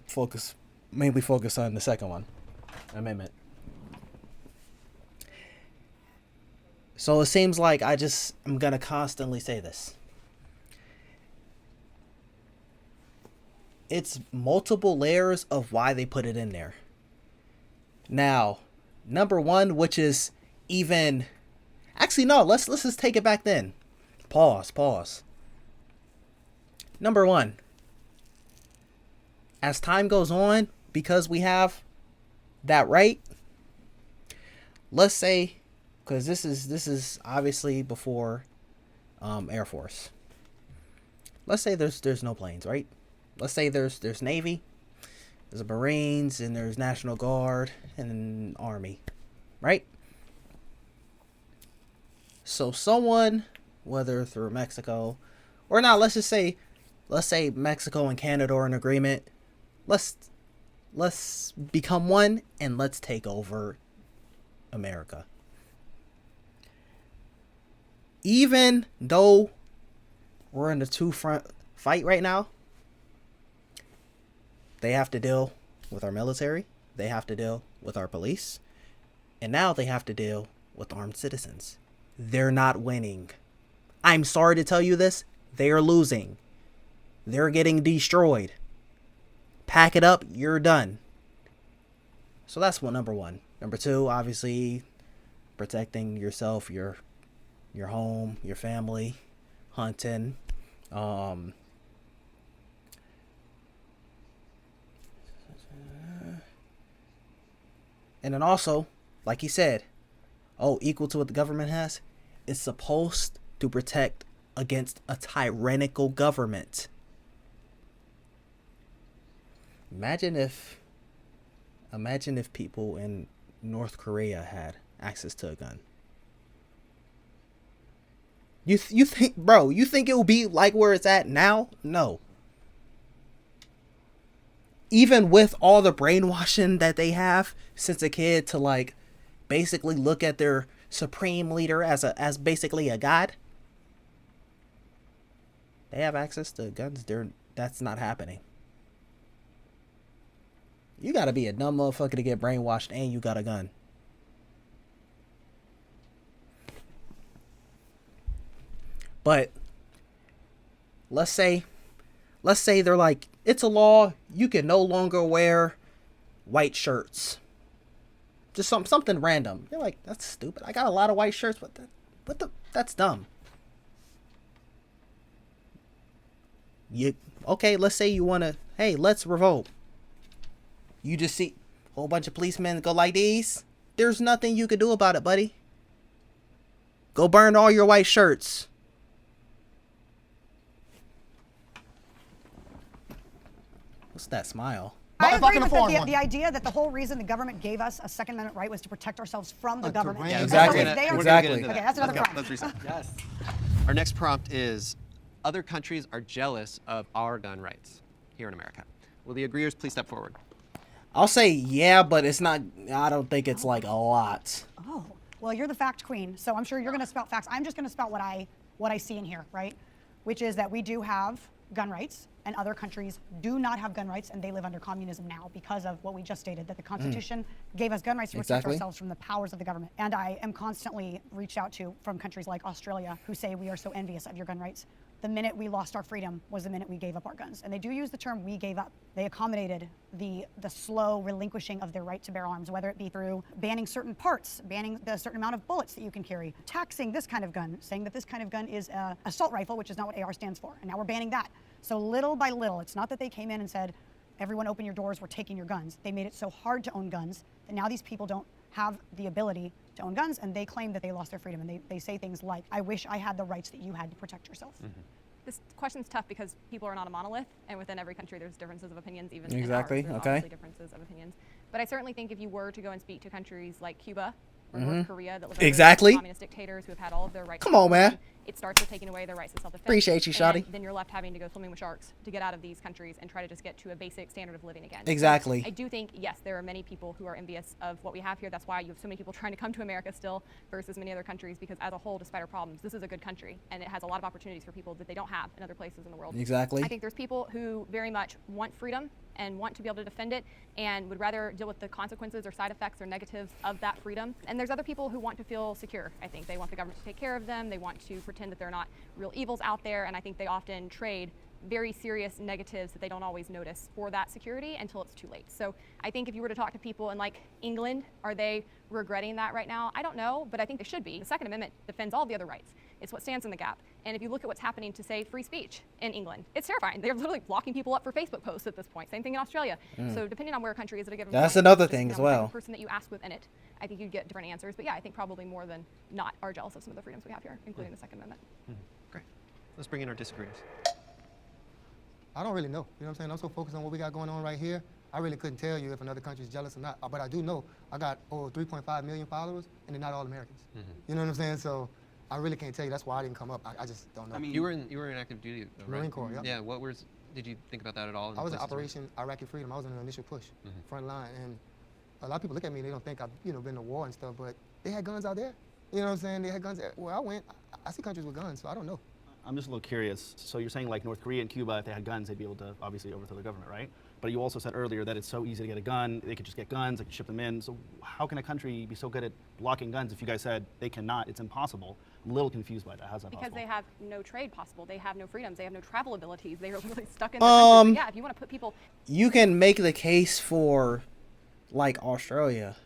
mainly focus on the second amendment. So it seems like I'm going to constantly say this. It's multiple layers of why they put it in there. Now, number one, which is even... Actually, no, let's just take it back then. Pause. Number one. As time goes on, because we have that right, let's say... Because this is obviously before Air Force. Let's say there's no planes, right? Let's say there's Navy, there's Marines, and there's National Guard and Army, right? So someone, whether through Mexico or not, let's say Mexico and Canada are in agreement. Let's become one and let's take over America. Even though we're in the two-front fight right now, they have to deal with our military, they have to deal with our police, and now they have to deal with armed citizens. They're not winning. I'm sorry to tell you this, they are losing. They're getting destroyed. Pack it up, you're done. So that's number one. Number two, obviously, protecting yourself, your home, your family, hunting, and then also, like he said, equal to what the government has, it's supposed to protect against a tyrannical government. Imagine if people in North Korea had access to a gun. You think it will be like where it's at now? No. Even with all the brainwashing that they have since a kid to like basically look at their supreme leader as basically a god. they have access to guns. That's not happening. You gotta be a dumb motherfucker to get brainwashed and you got a gun. But let's say they're like, it's a law, you can no longer wear white shirts. Just something random. You're like, that's stupid. I got a lot of white shirts, but that's dumb. Okay, let's say you wanna, hey, let's revolt. You just see a whole bunch of policemen go like these. There's nothing you can do about it, buddy. Go burn all your white shirts. What's that smile? I agree with the idea that the whole reason the government gave us a Second Amendment right was to protect ourselves from the government. Yeah, exactly. Okay, that's another crime. Let's reset. Yes. Our next prompt is, other countries are jealous of our gun rights here in America. Will the agreeers please step forward? I'll say yeah, but it's not, I don't think it's like a lot. Oh, well, you're the fact queen, so I'm sure you're going to spout facts. I'm just going to spout what I see in here, right? Which is that we do have gun rights, and other countries do not have gun rights, and they live under communism now because of what we just stated, that the Constitution gave us gun rights to protect ourselves from the powers of the government. And I am constantly reached out to from countries like Australia who say we are so envious of your gun rights. The minute we lost our freedom was the minute we gave up our guns. And they do use the term we gave up. They accommodated the slow relinquishing of their right to bear arms, whether it be through banning certain parts, banning the certain amount of bullets that you can carry, taxing this kind of gun, saying that this kind of gun is an assault rifle, which is not what AR stands for. And now we're banning that. So little by little, it's not that they came in and said, everyone open your doors, we're taking your guns. They made it so hard to own guns that now these people don't have the ability to own guns, and they claim that they lost their freedom. And they say things like, I wish I had the rights that you had to protect yourself. This question's tough because people are not a monolith, and within every country there's differences of opinions, even exactly. in ours, there's obviously differences of opinions. But I certainly think if you were to go and speak to countries like Cuba or North Korea that live under communist dictators who have had all of their rights. Come on, man. It starts with taking away their rights to self-defense. Appreciate you, Shawty. Then you're left having to go swimming with sharks to get out of these countries and try to just get to a basic standard of living again. Exactly. So I do think, yes, there are many people who are envious of what we have here. That's why you have so many people trying to come to America still versus many other countries, because as a whole, despite our problems, this is a good country, and it has a lot of opportunities for people that they don't have in other places in the world. Exactly. I think there's people who very much want freedom and want to be able to defend it and would rather deal with the consequences or side effects or negatives of that freedom. And there's other people who want to feel secure. I think they want the government to take care of them. They want to pretend that they're not real evils out there. And I think they often trade very serious negatives that they don't always notice for that security until it's too late. So I think if you were to talk to people in like England, are they regretting that right now? I don't know, but I think they should be. The Second Amendment defends all the other rights. It's what stands in the gap. And if you look at what's happening to, say, free speech in England, it's terrifying. They're literally locking people up for Facebook posts at this point. Same thing in Australia. So depending on where a country is at a given That's point, another thing as well. The person that you ask within it, I think you'd get different answers. But yeah, I think probably more than not are jealous of some of the freedoms we have here, including the Second Amendment. Great. Let's bring in our disagreeers. I don't really know. You know what I'm saying? I'm so focused on what we got going on right here. I really couldn't tell you if another country's jealous or not. But I do know I got over 3.5 million followers, and they're not all Americans. You know what I'm saying? So I really can't tell you. That's why I didn't come up. I just don't know. I mean, you were in active duty, though, right? Marine Corps, yeah. Yeah. Did you think about that at all? I was in Operation Iraqi Freedom. I was in the initial push, front line, and a lot of people look at me and they don't think I've been to war and stuff, but they had guns out there. You know what I'm saying? They had guns. Where I went, I see countries with guns, so I don't know. I'm just a little curious. So you're saying like North Korea and Cuba, if they had guns, they'd be able to obviously overthrow the government, right? But you also said earlier that it's so easy to get a gun. They could just get guns, they could ship them in. So how can a country be so good at blocking guns if you guys said they cannot? It's impossible. I'm a little confused by that. How's that Because possible? they have no trade possible. They have no freedoms. They have no travel abilities. They are literally stuck in their country. So yeah, if you want to put people... You can make the case for, like, Australia,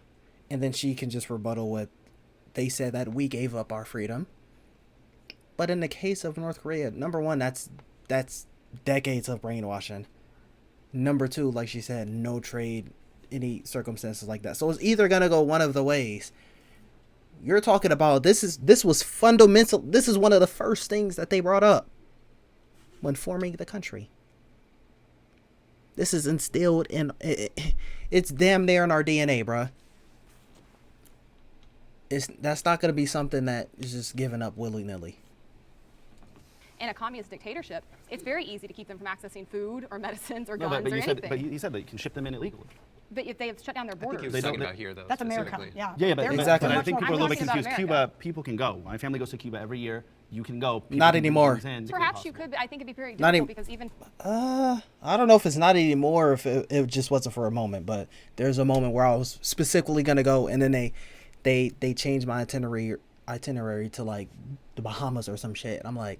and then she can just rebuttal with, they said that we gave up our freedom. But in the case of North Korea, number one, that's decades of brainwashing. Number two, like she said, no trade, any circumstances like that. So it's either gonna go one of the ways. You're talking about this was fundamental. This is one of the first things that they brought up when forming the country. This is instilled in it's damn near in our DNA, bruh. That's not gonna be something that is just given up willy-nilly. In a communist dictatorship, it's very easy to keep them from accessing food or medicines or guns but or you anything. said, but you said that you can ship them in illegally. But if they have shut down their I think he borders. was talking about here, though. That's America. specifically. Yeah. Yeah, but They're- Exactly. but I they're think much people are a more little bit talking about confused. America. People can go. My family goes to Cuba every year. You can go. People Not can do anymore. things in. Perhaps you could, but I think it'd be very Not difficult even- because even I don't know if it's not anymore, if it just wasn't for a moment, but there's a moment where I was specifically gonna go, and then they changed my itinerary to like the Bahamas or some shit. And I'm like,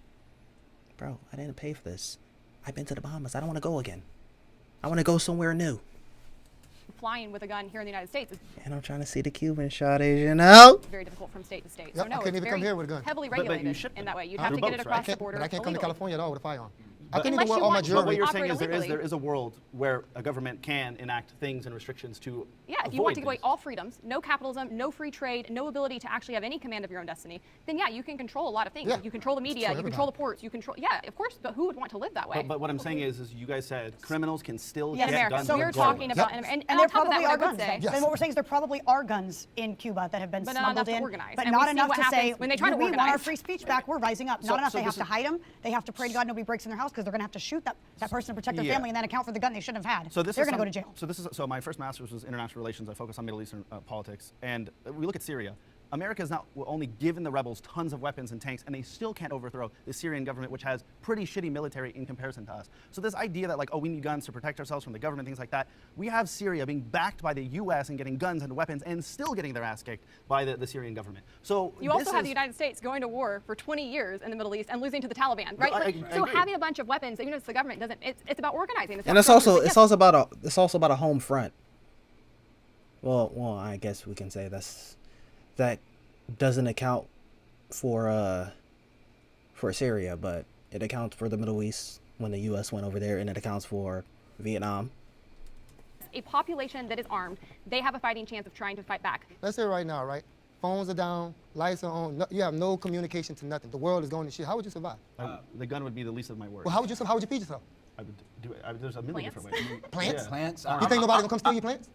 bro, I didn't pay for this. I've been to the Bahamas. I don't want to go again. I want to go somewhere new. flying with a gun here in the United States is And I'm trying to see the Cuban shotties, you know? very difficult from state to state. Yep, So I no, couldn't it's even come very here with a gun. heavily But you regulated ship in them that way. You'd through have to get it boats, right? across the border. But I can't come to illegally. California at all with a firearm. I But- couldn't Unless even wear you all my want to. But what jewelry. you're Operate saying is illegally. there is a world where a government can enact things and restrictions to Yeah, if you want to avoid give away things. all freedoms, no capitalism, no free trade, no ability to actually have any command of your own destiny, then yeah, you can control a lot of things. Yeah. You control the media, Control you control the everybody. ports, you control, yeah, of course, but who would want to live that way? But what I'm saying is you guys said criminals can still Yes, get America. guns. So we're regardless. talking about, Yep. and And on there top of that, probably what I are would guns. say, Yes. Then what we're saying is there probably are guns in Cuba that have been But not enough smuggled to in, organize. but And we not see enough what to say happens when they try to we want our organize. free speech back. We're rising up. So- Not enough. so They have this to is- hide them. They have to pray to God nobody breaks in their house because they're going to have to shoot that person to protect their Yeah. family and then account for the gun they shouldn't have had. So this they're is going to go to some- jail. So this is my first master's was international relations. I focus on Middle Eastern politics, and we look at Syria. America has not only given the rebels tons of weapons and tanks, and they still can't overthrow the Syrian government, which has pretty shitty military in comparison to us. So this idea that like, oh, we need guns to protect ourselves from the government, things like that. We have Syria being backed by the U.S. and getting guns and weapons, and still getting their ass kicked by the Syrian government. So you also have the United States going to war for 20 years in the Middle East and losing to the Taliban, right? I So agree. having a bunch of weapons, even if it's the government, doesn't. It's about organizing. And about it's also structures. it's also about a home front. Well, I guess we can say that doesn't account for Syria, but it accounts for the Middle East when the U.S. went over there, and it accounts for Vietnam. A population that is armed, they have a fighting chance of trying to fight back. Let's say right now, right? Phones are down, lights are on, you have no communication to nothing. The world is going to shit. How would you survive? The gun would be the least of my worries. Well, how would you survive? How would you feed yourself? I would do it. There's a million Plants? different ways. Plants? Yeah. Plants. You think nobody gonna come steal your plants?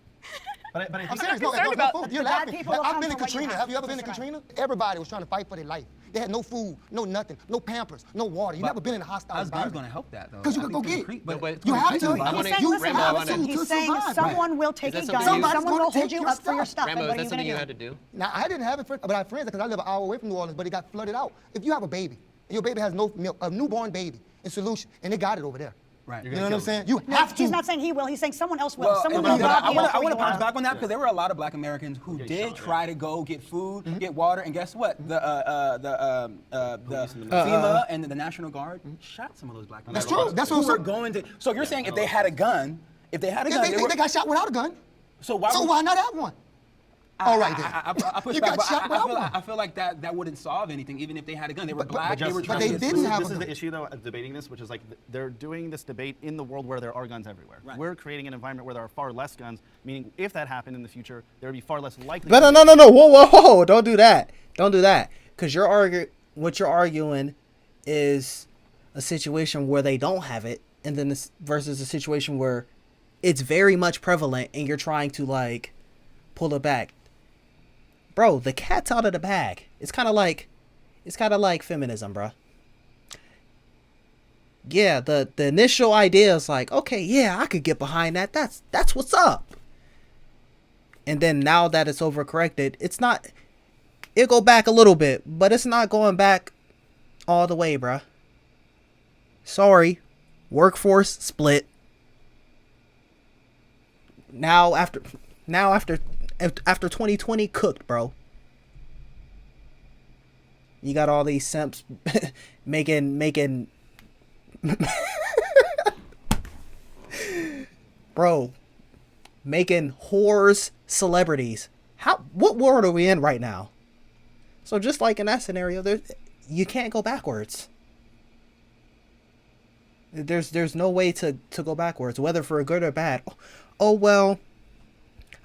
But I I'm think serious. No, concerned no, about no, you're the bad laughing. people will I've come been in for what you Katrina. have Have you ever to been in survive. Katrina? Everybody was trying to fight for their life. They had no food, no nothing, no Pampers, no water. You never been in a hostile How's guns environment. going to help that though? Because you I can think go it's get cre- it. but it's You gonna have creep to. you. I He's wanna- saying, you listen, have listen, to he's saying survive. someone will Is take that a something gun, you- someone will hold take you your up for your stuff. stuff. And Rambo, what is are that you something you going had to to do? do? Now, I didn't have it, but I have friends because I live an hour away from New Orleans, but he got flooded out. If you have a baby, and your baby has no milk, a newborn baby in solution, and they got it over there. Right. You know what I'm saying? You No, have to. he's not saying he will. He's saying someone else will. Well, Someone and will I rob you want for to your punch life. back on that because there were a lot of Black Americans who did try to go get food, get water, and guess what? The FEMA and the National Guard shot some of those Black That's Americans. true. That's who what were I'm going to. So you're saying if they had a gun, They they got shot without a gun. So why? So would- why not have one? All right then. I push You back, got but shot without one. I feel like that wouldn't solve anything, even if they had a gun. They were black. They were but trying they to get didn't food. have This a is the gun. issue, though, debating this, which is like they're doing this debate in the world where there are guns everywhere. Right. We're creating an environment where there are far less guns, meaning if that happened in the future, there would be far less likely. No, whoa, don't do that. Don't do that. Because what you're arguing is a situation where they don't have it, and then this versus a situation where it's very much prevalent, and you're trying to like pull it back. Bro, the cat's out of the bag. It's kind of like feminism, bro. Yeah, the initial idea is like, okay, yeah, I could get behind that. That's what's up. And then now that it's overcorrected, it's not. It'll go back a little bit, but it's not going back all the way, bruh. Sorry. Workforce split. Now after 2020 cooked, bro. You got all these simps making bro, making whores celebrities. What world are we in right now? So just like in that scenario, you can't go backwards. There's no way to go backwards, whether for good or bad. Oh well,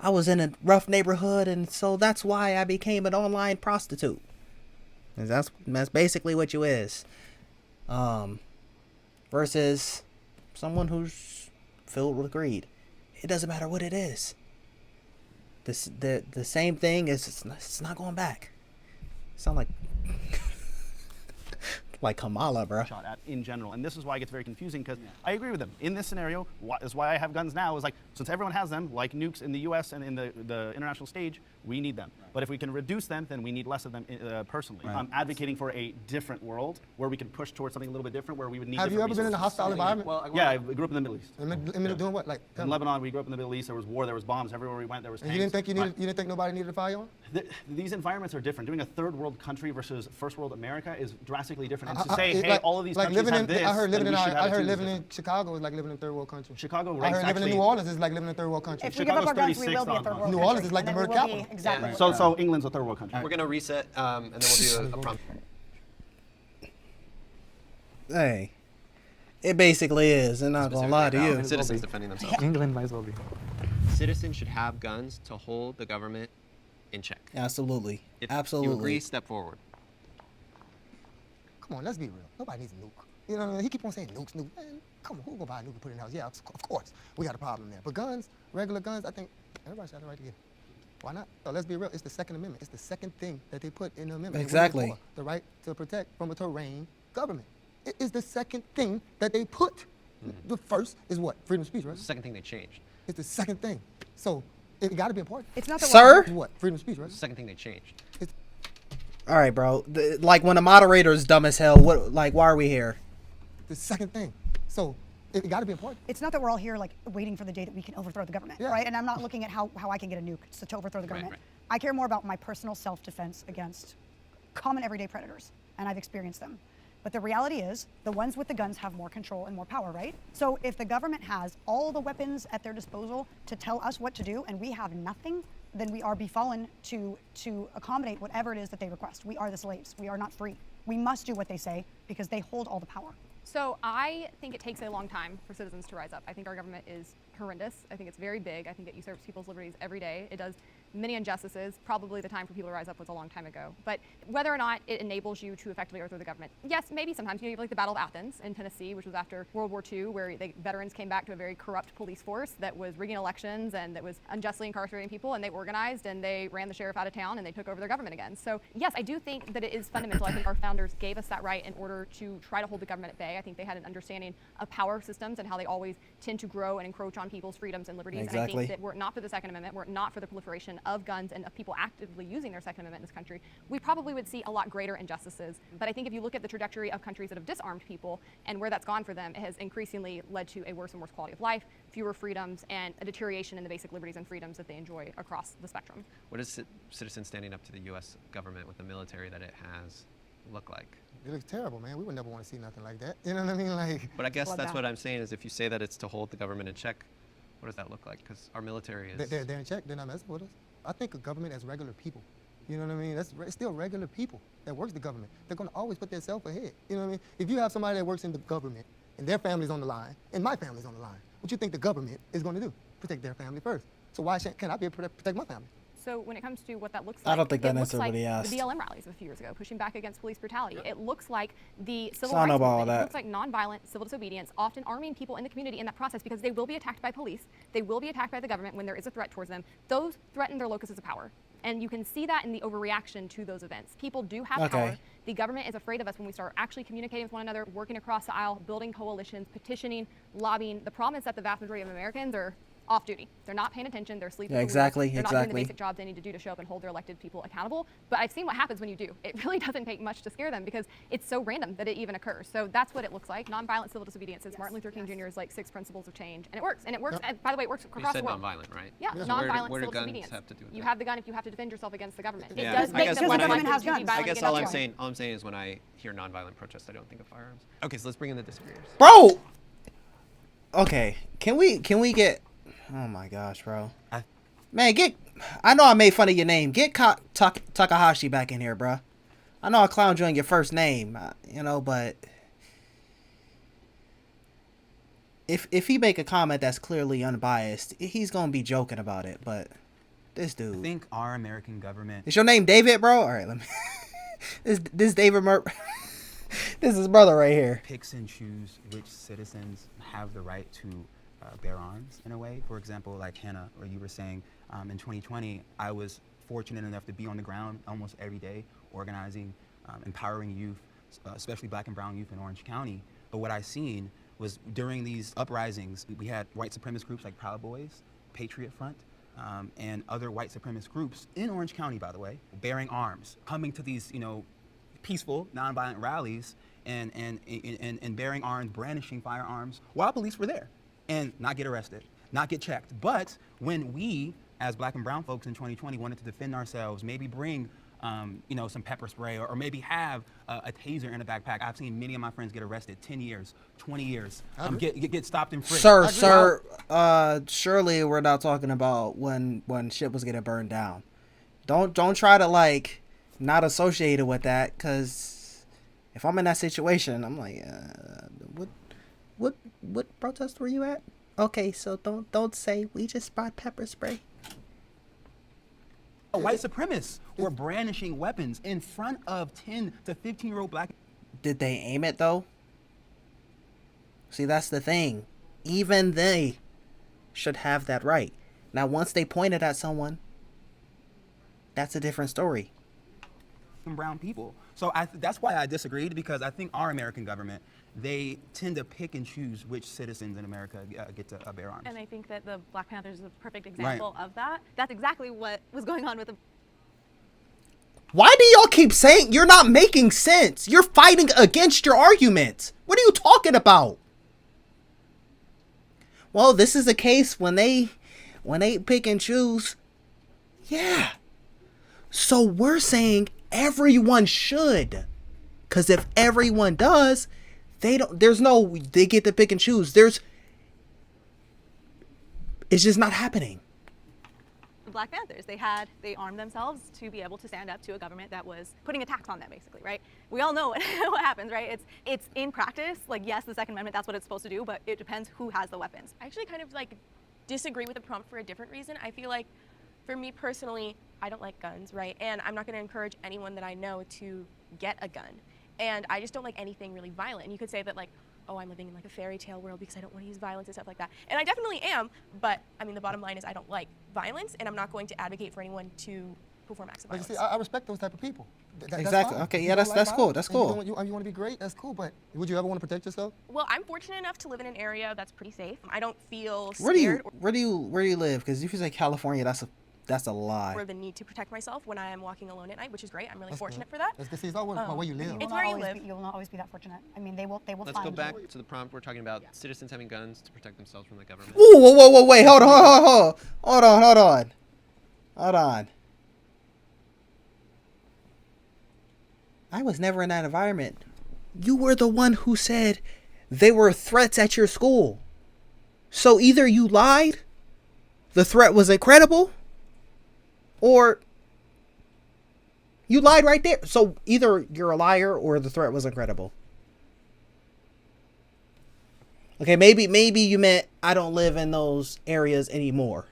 I was in a rough neighborhood, and so that's why I became an online prostitute. 'Cause that's basically what you is. Versus someone who's filled with greed. It doesn't matter what it is. The same thing is it's not going back. Sound like like Kamala, bro. Shot at in general, and this is why it gets very confusing because I agree with them. In this scenario, is why I have guns now. Is like since everyone has them, like nukes in the U.S. and in the international stage, we need them. Right. But if we can reduce them, then we need less of them personally. Right. I'm advocating for a different world where we can push towards something a little bit different, where we would need. Have you ever been in a hostile environment? Well, yeah, I grew up in the Middle East. Doing what? Like in Lebanon, we grew up in the Middle East. There was war, there was bombs everywhere we went. There was. And you didn't think you didn't think nobody needed a firearm? These environments are different. Doing a third world country versus first world America is drastically different. And to say, hey, all of these countries have this, I heard living in Chicago is like living in third world country. Chicago ranks. I heard living in New Orleans is like living in a third world country. If we give up our guns, we will be a third world country. New Orleans is like the murder capital. Exactly. So England's a third world country. We're gonna reset, and then we'll do a prompt. Hey, it basically is. I'm not gonna lie to you. Citizens defending themselves. England might as well be. Citizens should have guns to hold the government in check. Absolutely. If Absolutely. you agree, step forward. Come on, let's be real. Nobody needs a nuke. You know what I mean? He keep on saying nukes. Man, come on, who gonna buy a nuke and put it in the house? Yeah, of course. We got a problem there. But guns, regular guns, I think everybody should have the right to get. Why not? So let's be real. It's the Second Amendment. It's the second thing that they put in the amendment. Exactly. The right to protect from a tyrannical government. It is the second thing that they put. Mm-hmm. The first is what? Freedom of speech, right? It's the second thing they changed. It's the second thing. So it got to be important. It's not the Sir? What? Freedom of speech, right? It's the second thing they changed. All right, bro. Like when the moderator is dumb as hell, what? Like, why are we here? The second thing. So it got to be important. It's not that we're all here like waiting for the day that we can overthrow the government, right? And I'm not looking at how I can get a nuke to overthrow the government. Right. I care more about my personal self-defense against common everyday predators, and I've experienced them. But the reality is, the ones with the guns have more control and more power, right? So if the government has all the weapons at their disposal to tell us what to do, and we have nothing, then we are befallen to accommodate whatever it is that they request. We are the slaves. We are not free. We must do what they say because they hold all the power. So I think it takes a long time for citizens to rise up. I think our government is horrendous. I think it's very big. I think it usurps people's liberties every day. It does many injustices. Probably the time for people to rise up was a long time ago. But whether or not it enables you to effectively overthrow the government, yes, maybe sometimes. You have like the Battle of Athens in Tennessee, which was after World War II, where the veterans came back to a very corrupt police force that was rigging elections and that was unjustly incarcerating people, and they organized and they ran the sheriff out of town and they took over their government again. So yes, I do think that it is fundamental. I think our founders gave us that right in order to try to hold the government at bay. I think they had an understanding of power systems and how they always tend to grow and encroach on people's freedoms and liberties. Exactly. And I think that were it not for the Second Amendment, were it not for the proliferation of guns and of people actively using their Second Amendment in this country, we probably would see a lot greater injustices. But I think if you look at the trajectory of countries that have disarmed people and where that's gone for them, it has increasingly led to a worse and worse quality of life, fewer freedoms, and a deterioration in the basic liberties and freedoms that they enjoy across the spectrum. What does citizens standing up to the U.S. government with the military that it has look like? It looks terrible, man. We would never want to see nothing like that. You know what I mean? Like. But I guess that's what I'm saying is if you say that it's to hold the government in check, what does that look like? Because our military is. They're in check. They're not messing with us. I think of government as regular people. You know what I mean? It's still regular people that works the government. They're going to always put themselves ahead. You know what I mean? If you have somebody that works in the government and their family's on the line and my family's on the line, what you think the government is going to do? Protect their family first. So why can't I be able to protect my family? So when it comes to what that looks like, I don't think that it looks like necessarily asked. the BLM rallies of a few years ago, pushing back against police brutality. It looks like the civil I don't rights know about all movement. It that. looks like nonviolent civil disobedience, often arming people in the community in that process because they will be attacked by police. They will be attacked by the government when there is a threat towards them. Those threaten their locuses of power. And you can see that in the overreaction to those events. People do have power. The government is afraid of us when we start actually communicating with one another, working across the aisle, building coalitions, petitioning, lobbying. The problem is that the vast majority of Americans are off duty. They're not paying attention. They're sleeping. Yeah, exactly. They're not doing the basic jobs they need to do to show up and hold their elected people accountable. But I've seen what happens when you do. It really doesn't take much to scare them because it's so random that it even occurs. So that's what it looks like. Nonviolent civil disobedience. It's Martin Luther King Jr.'s like 6 principles of change, and it works. And it works. And by the way, it works across the world. You said nonviolent, right? Yeah, So nonviolent where do civil guns disobedience. have to do with You that? have the gun if you have to defend yourself against the government. Yeah. It does make them the more government likely has to be guns. violent I guess against all I'm everyone. saying is when I hear nonviolent protest, I don't think of firearms. Okay, so let's bring in the disagreeers. Bro. Okay, can we get? Oh my gosh, bro. Man, I know I made fun of your name. Get Takahashi back in here, bro. I know I clowned you on your first name, but if he make a comment that's clearly unbiased, he's gonna be joking about it. But this dude. I think our American government. Is your name David, bro? All right, let me. this David This is his brother right here. Picks and choose which citizens have the right to bear arms in a way. For example, like Hannah, or you were saying, in 2020, I was fortunate enough to be on the ground almost every day, organizing, empowering youth especially black and brown youth in Orange County. But what I seen was during these uprisings, we had white supremacist groups like Proud Boys, Patriot Front, and other white supremacist groups in Orange County, by the way, bearing arms, coming to these, peaceful, nonviolent rallies and bearing arms, brandishing firearms while police were there, and not get arrested, not get checked. But when we, as black and brown folks in 2020, wanted to defend ourselves, maybe bring some pepper spray or maybe have a taser in a backpack. I've seen many of my friends get arrested 10 years, 20 years, get stopped and frisked. Sir, surely we're not talking about when shit was getting burned down. Don't try to not associate it with that, because if I'm in that situation, I'm like, what protest were you at? Okay, so don't say we just bought pepper spray. White supremacists were brandishing weapons in front of 10 to 15-year-old black. Did they aim it though? See, that's the thing. Even they should have that right. Now, once they pointed at someone, that's a different story. Brown people. So that's why I disagreed, because I think our American government, they tend to pick and choose which citizens in America get to bear arms. And I think that the Black Panthers is a perfect example of that. That's exactly what was going on with the... Why do y'all keep saying you're not making sense? You're fighting against your arguments. What are you talking about? Well, this is a case when they pick and choose. Yeah. So we're saying everyone should. Because if everyone does, they get to pick and choose. It's just not happening. The Black Panthers, they armed themselves to be able to stand up to a government that was putting a tax on them, basically, right? We all know what happens, right? It's in practice, yes, the Second Amendment, that's what it's supposed to do, but it depends who has the weapons. I actually kind of disagree with the prompt for a different reason. I feel like, for me personally, I don't like guns, right? And I'm not going to encourage anyone that I know to get a gun. And I just don't like anything really violent. And you could say that oh, I'm living in a fairy tale world because I don't want to use violence and stuff like that. And I definitely am, but I mean, the bottom line is I don't like violence, and I'm not going to advocate for anyone to perform acts of violence. You see, I respect those type of people. Exactly. Okay, yeah, that's cool. That's cool. You want to be great, that's cool, but would you ever want to protect yourself? Well, I'm fortunate enough to live in an area that's pretty safe. I don't feel scared. Where do you live? Because if you say California, that's a lie. Or the need to protect myself when I am walking alone at night, which is great. I'm really fortunate for that. It's not where you live. It's where you live. You will not always be that fortunate. I mean, they will Let's find go back you. to the prompt. We're talking about citizens having guns to protect themselves from the government. Whoa, wait, hold on. I was never in that environment. You were the one who said they were threats at your school. So either you lied, the threat was incredible, or you lied right there. So either you're a liar or the threat was incredible. Okay, maybe you meant I don't live in those areas anymore.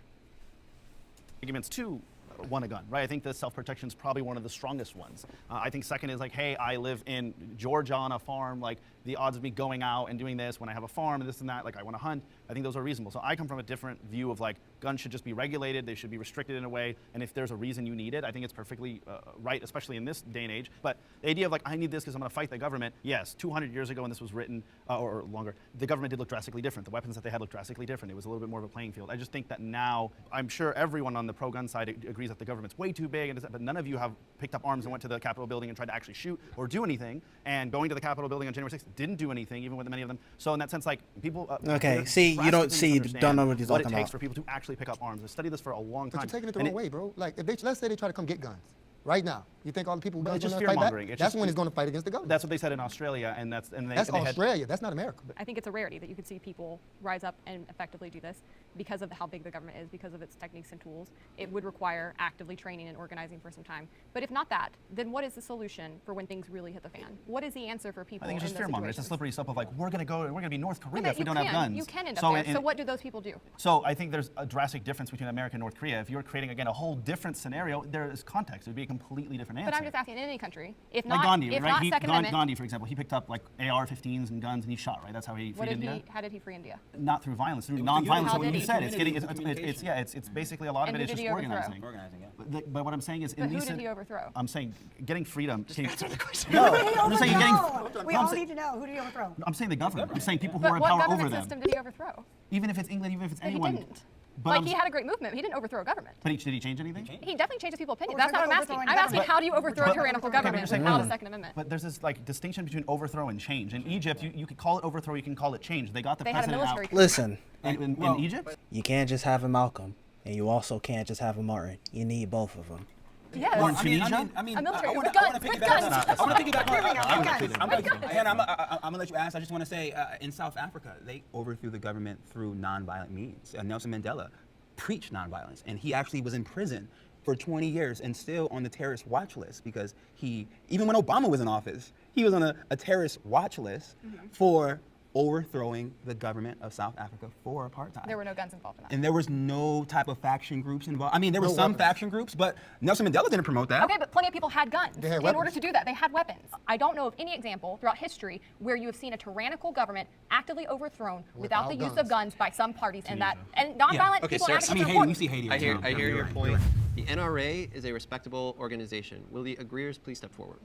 Arguments to want a gun, right? I think the self-protection is probably one of the strongest ones. I think second is hey, I live in Georgia on a farm, the odds of me going out and doing this when I have a farm and this and that, I want to hunt, I think those are reasonable. So I come from a different view of guns should just be regulated, they should be restricted in a way, and if there's a reason you need it, I think it's perfectly right, especially in this day and age. But the idea of I need this because I'm going to fight the government, yes, 200 years ago when this was written, or longer, the government did look drastically different. The weapons that they had looked drastically different. It was a little bit more of a playing field. I just think that now, I'm sure everyone on the pro-gun side agrees that the government's way too big, but none of you have picked up arms and went to the Capitol building and tried to actually shoot or do anything, and going to the Capitol building on January 6th didn't do anything, even with many of them. So in that sense, people... okay, see, you don't know what he's talking about. What it takes for people to actually pick up arms. I studied this for a long time. But you're taking it the wrong way, bro. If let's say they try to come get guns right now, you think all the people who it's just fight fear-mongering. back? That's when it's going to fight against the government. That's what they said in Australia, and that's Australia. That's not America. I think it's a rarity that you could see people rise up and effectively do this because of how big the government is, because of its techniques and tools. It would require actively training and organizing for some time. But if not that, then what is the solution for when things really hit the fan? What is the answer for people? I think it's just fear-mongering. It's a slippery slope of we're going to be North Korea if we don't have guns. You can end up there. So what do those people do? So I think there's a drastic difference between America and North Korea. If you're creating, again, a whole different scenario, there is context. It would be a completely different answer. But I'm just asking, in any country, if like not, Gandhi, if right? not Second Amendment. Gandhi, for example, he picked up AR-15s and guns and he shot, right? That's how he freed India. How did he free India? Not through violence, through non-violence. How did he? you said, it's basically a lot And of it is who did just he overthrow? organizing. But what I'm saying is, But in who these, did he overthrow? I'm saying getting freedom. Who did he No, I'm saying getting. overthrow? We all need to know. Who did he overthrow? I'm saying the government. I'm saying people who But are in what power government over them. system did he overthrow? Even if it's England, even if it's But anyone. he didn't. But Like, he had a great movement. He didn't overthrow a government. But did he change anything? He definitely changes people's opinion. Well, That's not what I'm asking. overthrowing I'm asking, government. how do you overthrow a But- tyrannical Okay, but government you're saying- without a Second Amendment? But there's this like distinction between overthrow and change. In Egypt, you could call it overthrow, you can call it change. They got the They had a president military out. coup. Listen, In Egypt? you can't just have a Malcolm, and you also can't just have a Martin. You need both of them. Yes. Or in Tunisia? A military I with wanna guns, piggyback with on guns. that. I want to piggyback on With guns. Hannah, I'm going to let you ask. I just want to say, in South Africa, they overthrew the government through nonviolent means. Nelson Mandela preached nonviolence, and he actually was in prison for 20 years and still on the terrorist watch list because even when Obama was in office, he was on a terrorist watch list for overthrowing the government of South Africa for apartheid. There were no guns involved in that. And there was no type of faction groups involved. I mean, there were some faction groups, but Nelson Mandela didn't promote that. Okay, but plenty of people had guns. They had In weapons. order to do that, they had weapons. I don't know of any example throughout history where you have seen a tyrannical government actively overthrown without the use of guns by some parties, and nonviolent Okay, people sir, advocates I mean, are Haiti, we important. see Haiti. I hear as well. your You're right, point. you're right. The NRA is a respectable organization. Will the agreeers please step forward?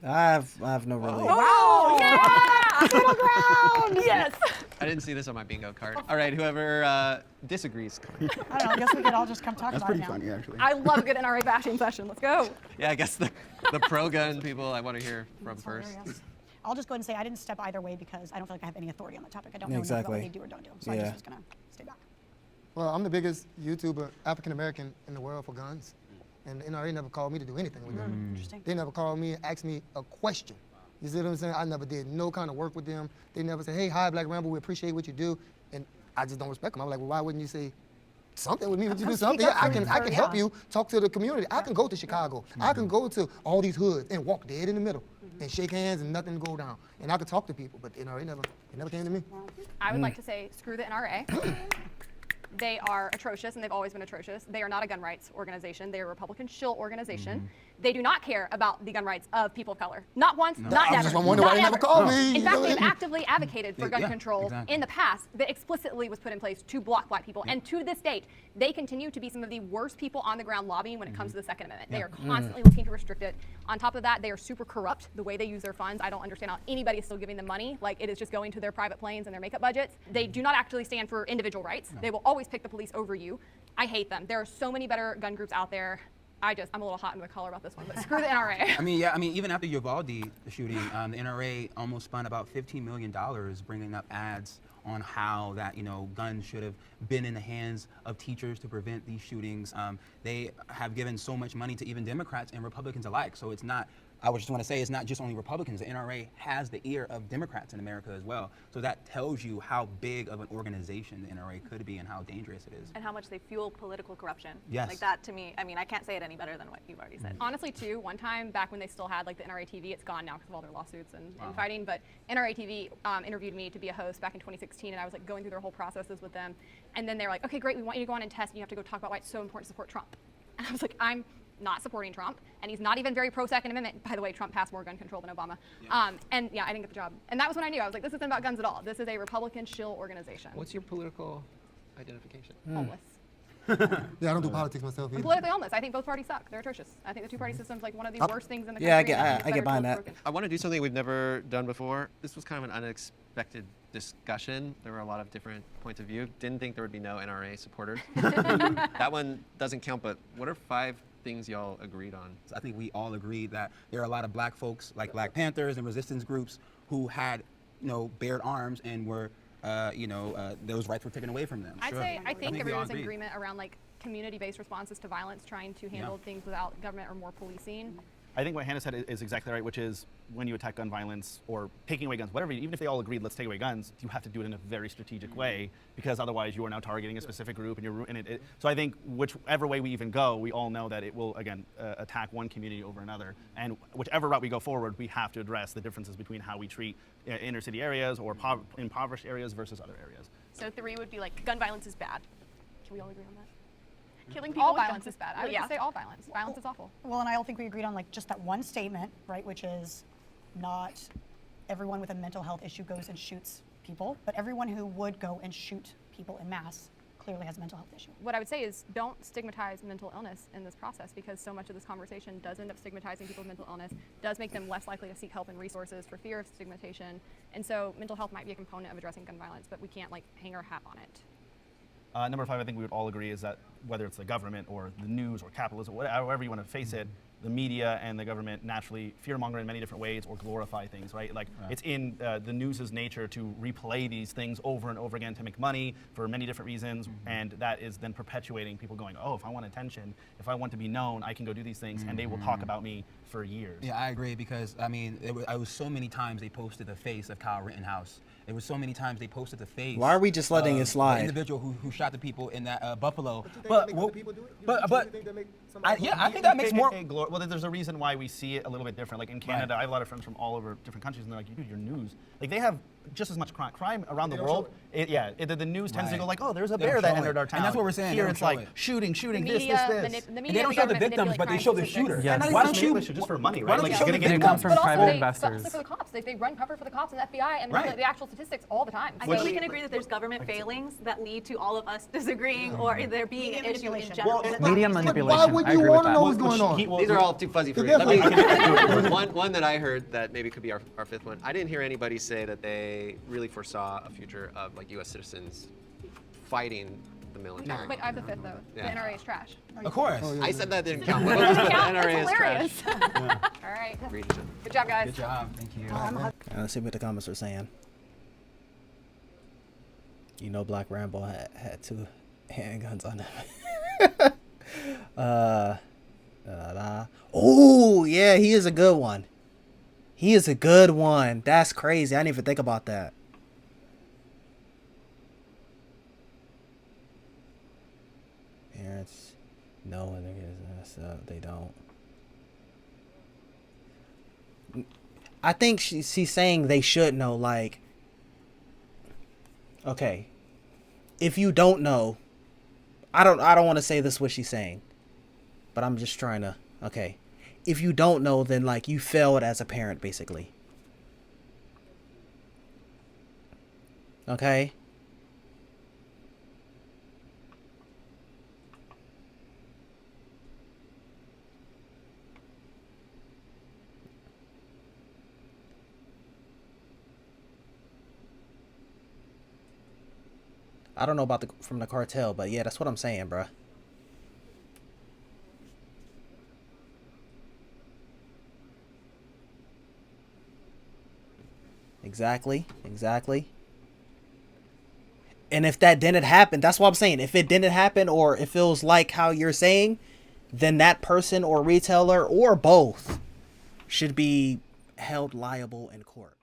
I have no really. Oh, yeah! Middle ground! Yes! I didn't see this on my bingo card. All right, whoever disagrees. I don't know. I guess we could all just come talk That's about pretty it now. funny, actually. I love a good NRA bashing session. Let's go. Yeah, I guess the pro-gun people I want to hear from first. Hilarious. I'll just go ahead and say I didn't step either way because I don't feel like I have any authority on the topic. I don't know enough about Exactly. what they do or don't do. So I Yeah. just was going to stay back. Well, I'm the biggest YouTuber, African American in the world for guns. And the NRA never called me to do anything with them. Interesting. They never called me and asked me a question. You see what I'm saying? I never did no kind of work with them. They never said, hey, hi, Black Rambo, we appreciate what you do. And I just don't respect them. I'm like, well, why wouldn't you say something with me? Would you do Come something? speak up Yeah, I for can, me, I can yeah. help you talk to the community. I can go to Chicago. I can go to all these hoods and walk dead in the middle and shake hands and nothing go down. And I could talk to people, but the NRA never came to me. I would like to say, screw the NRA. They are atrocious, and they've always been atrocious. They are not a gun rights organization. They are a Republican shill organization. They do not care about the gun rights of people of color. Not once, not I never. just wondering why not they never ever. called me. In fact, they've actively advocated for gun Yeah, control exactly. in the past that explicitly was put in place to block black people. And to this date, they continue to be some of the worst people on the ground lobbying when it comes to the Second Amendment. They are constantly looking to restrict it. On top of that, they are super corrupt the way they use their funds. I don't understand how anybody is still giving them money. Like, it is just going to their private planes and their makeup budgets. They do not actually stand for individual rights. They will always pick the police over you. I hate them. There are so many better gun groups out there. I'm a little hot in the collar about this one, but screw the NRA. I mean, even after Uvalde shooting, the NRA almost spent about $15 million bringing up ads on how that, guns should have been in the hands of teachers to prevent these shootings. They have given so much money to even Democrats and Republicans alike. So it's not, I just want to say, it's not just only Republicans. The NRA has the ear of Democrats in America as well. So that tells you how big of an organization the NRA could be and how dangerous it is. And how much they fuel political corruption. Yes. Like that, to me, I mean, I can't say it any better than what you've already said. Honestly, too, one time back when they still had like the NRA TV, it's gone now because of all their lawsuits and fighting, but NRA TV interviewed me to be a host back in 2016, and I was like going through their whole processes with them. And then they're like, okay, great, we want you to go on and test, and you have to go talk about why it's so important to support Trump. And I was like, I'm not supporting Trump, and he's not even very pro-Second Amendment. By the way, Trump passed more gun control than Obama. And yeah, I didn't get the job. And that was when I knew. I was like, this isn't about guns at all. This is a Republican shill organization. What's your political identification? Homeless. Yeah, I don't do politics myself I'm either. politically homeless. I think both parties suck. They're atrocious. I think the two-party system's like one of the worst things in the country. Yeah, and I it's get better behind till it's that. broken. I want to do something we've never done before. This was kind of an unexpected discussion. There were a lot of different points of view. Didn't think there would be no NRA supporters. That one doesn't count, but what are 5 things y'all agreed on? I think we all agreed that there are a lot of black folks like Black Panthers and resistance groups who had, bared arms and were, those rights were taken away from them. I think we all everyone's in agreed. agreement around like community-based responses to violence, trying to handle things without government or more policing. I think what Hannah said is exactly right, which is when you attack gun violence or taking away guns, whatever, even if they all agreed, let's take away guns, you have to do it in a very strategic way, because otherwise you are now targeting a specific group and you're and it. So I think whichever way we even go, we all know that it will again attack one community over another, and whichever route we go forward, we have to address the differences between how we treat inner city areas or impoverished areas versus other areas. So 3 would be like gun violence is bad. Can we all agree on that? Killing people All with violence guns is bad. I would just say all violence. Violence is awful. Well, and I don't think we agreed on like just that one statement, right, which is not everyone with a mental health issue goes and shoots people, but everyone who would go and shoot people en masse clearly has a mental health issue. What I would say is don't stigmatize mental illness in this process, because so much of this conversation does end up stigmatizing people with mental illness, does make them less likely to seek help and resources for fear of stigmatization. And so mental health might be a component of addressing gun violence, but we can't like hang our hat on it. Number 5, I think we would all agree, is that whether it's the government or the news or capitalism, however you want to face it, the media and the government naturally fearmonger in many different ways or glorify things, right? Like it's in the news's nature to replay these things over and over again to make money for many different reasons, and that is then perpetuating people going, oh, if I want attention, if I want to be known, I can go do these things, and they will talk about me for years. Yeah, I agree, because I mean, it was so many times they posted the face of Kyle Rittenhouse. It was so many times they posted the face. Why are we just letting it slide? The individual who shot the people in that Buffalo. But I think that makes more. Well, there's a reason why we see it a little bit different. Like in Canada, I have a lot of friends from all over different countries, and they're like, dude, your news. Like they have just as much crime around the world. The news tends to go like, oh, there's a bear that entered our town. And that's what we're saying. Here it's like shooting, The this. media And they don't show the victims, but they show the shooter. Yes. Why don't you? Just for money, right? Why don't Like you you're show gonna the get It comes from But also private they, investors. for the cops, they run cover for the cops and the FBI and Right. the actual statistics all the time. I So think we can agree that there's government failings that lead to all of us disagreeing or there being an issue in manipulation. general. Media manipulation. Why would I you agree want with to know that. what's going on? These are all too fuzzy for me. They're One that I heard that maybe could be our 5th one. I didn't hear anybody say that they really foresaw a future of like U.S. citizens fighting the military. Wait, I have the 5th though. Yeah. The NRA is trash. Of course. I said that didn't count. But the NRA It's is trash. hilarious. All right. Read it. Good job, guys. Good job. Thank you. Let's see what the comments are saying. You know, Black Rambo had 2 handguns on him. Oh, yeah, he is a good one. He is a good one. That's crazy. I didn't even think about that. Parents know when their kids mess up. They don't. I think she's saying they should know, like, okay, if you don't know, I don't want to say this is what she's saying, but I'm just trying to, okay, if you don't know, then like you failed as a parent, basically. Okay? I don't know about from the cartel, but yeah, that's what I'm saying, bruh. Exactly. And if that didn't happen, that's what I'm saying. If it didn't happen, or it feels like how you're saying, then that person or retailer or both should be held liable in court.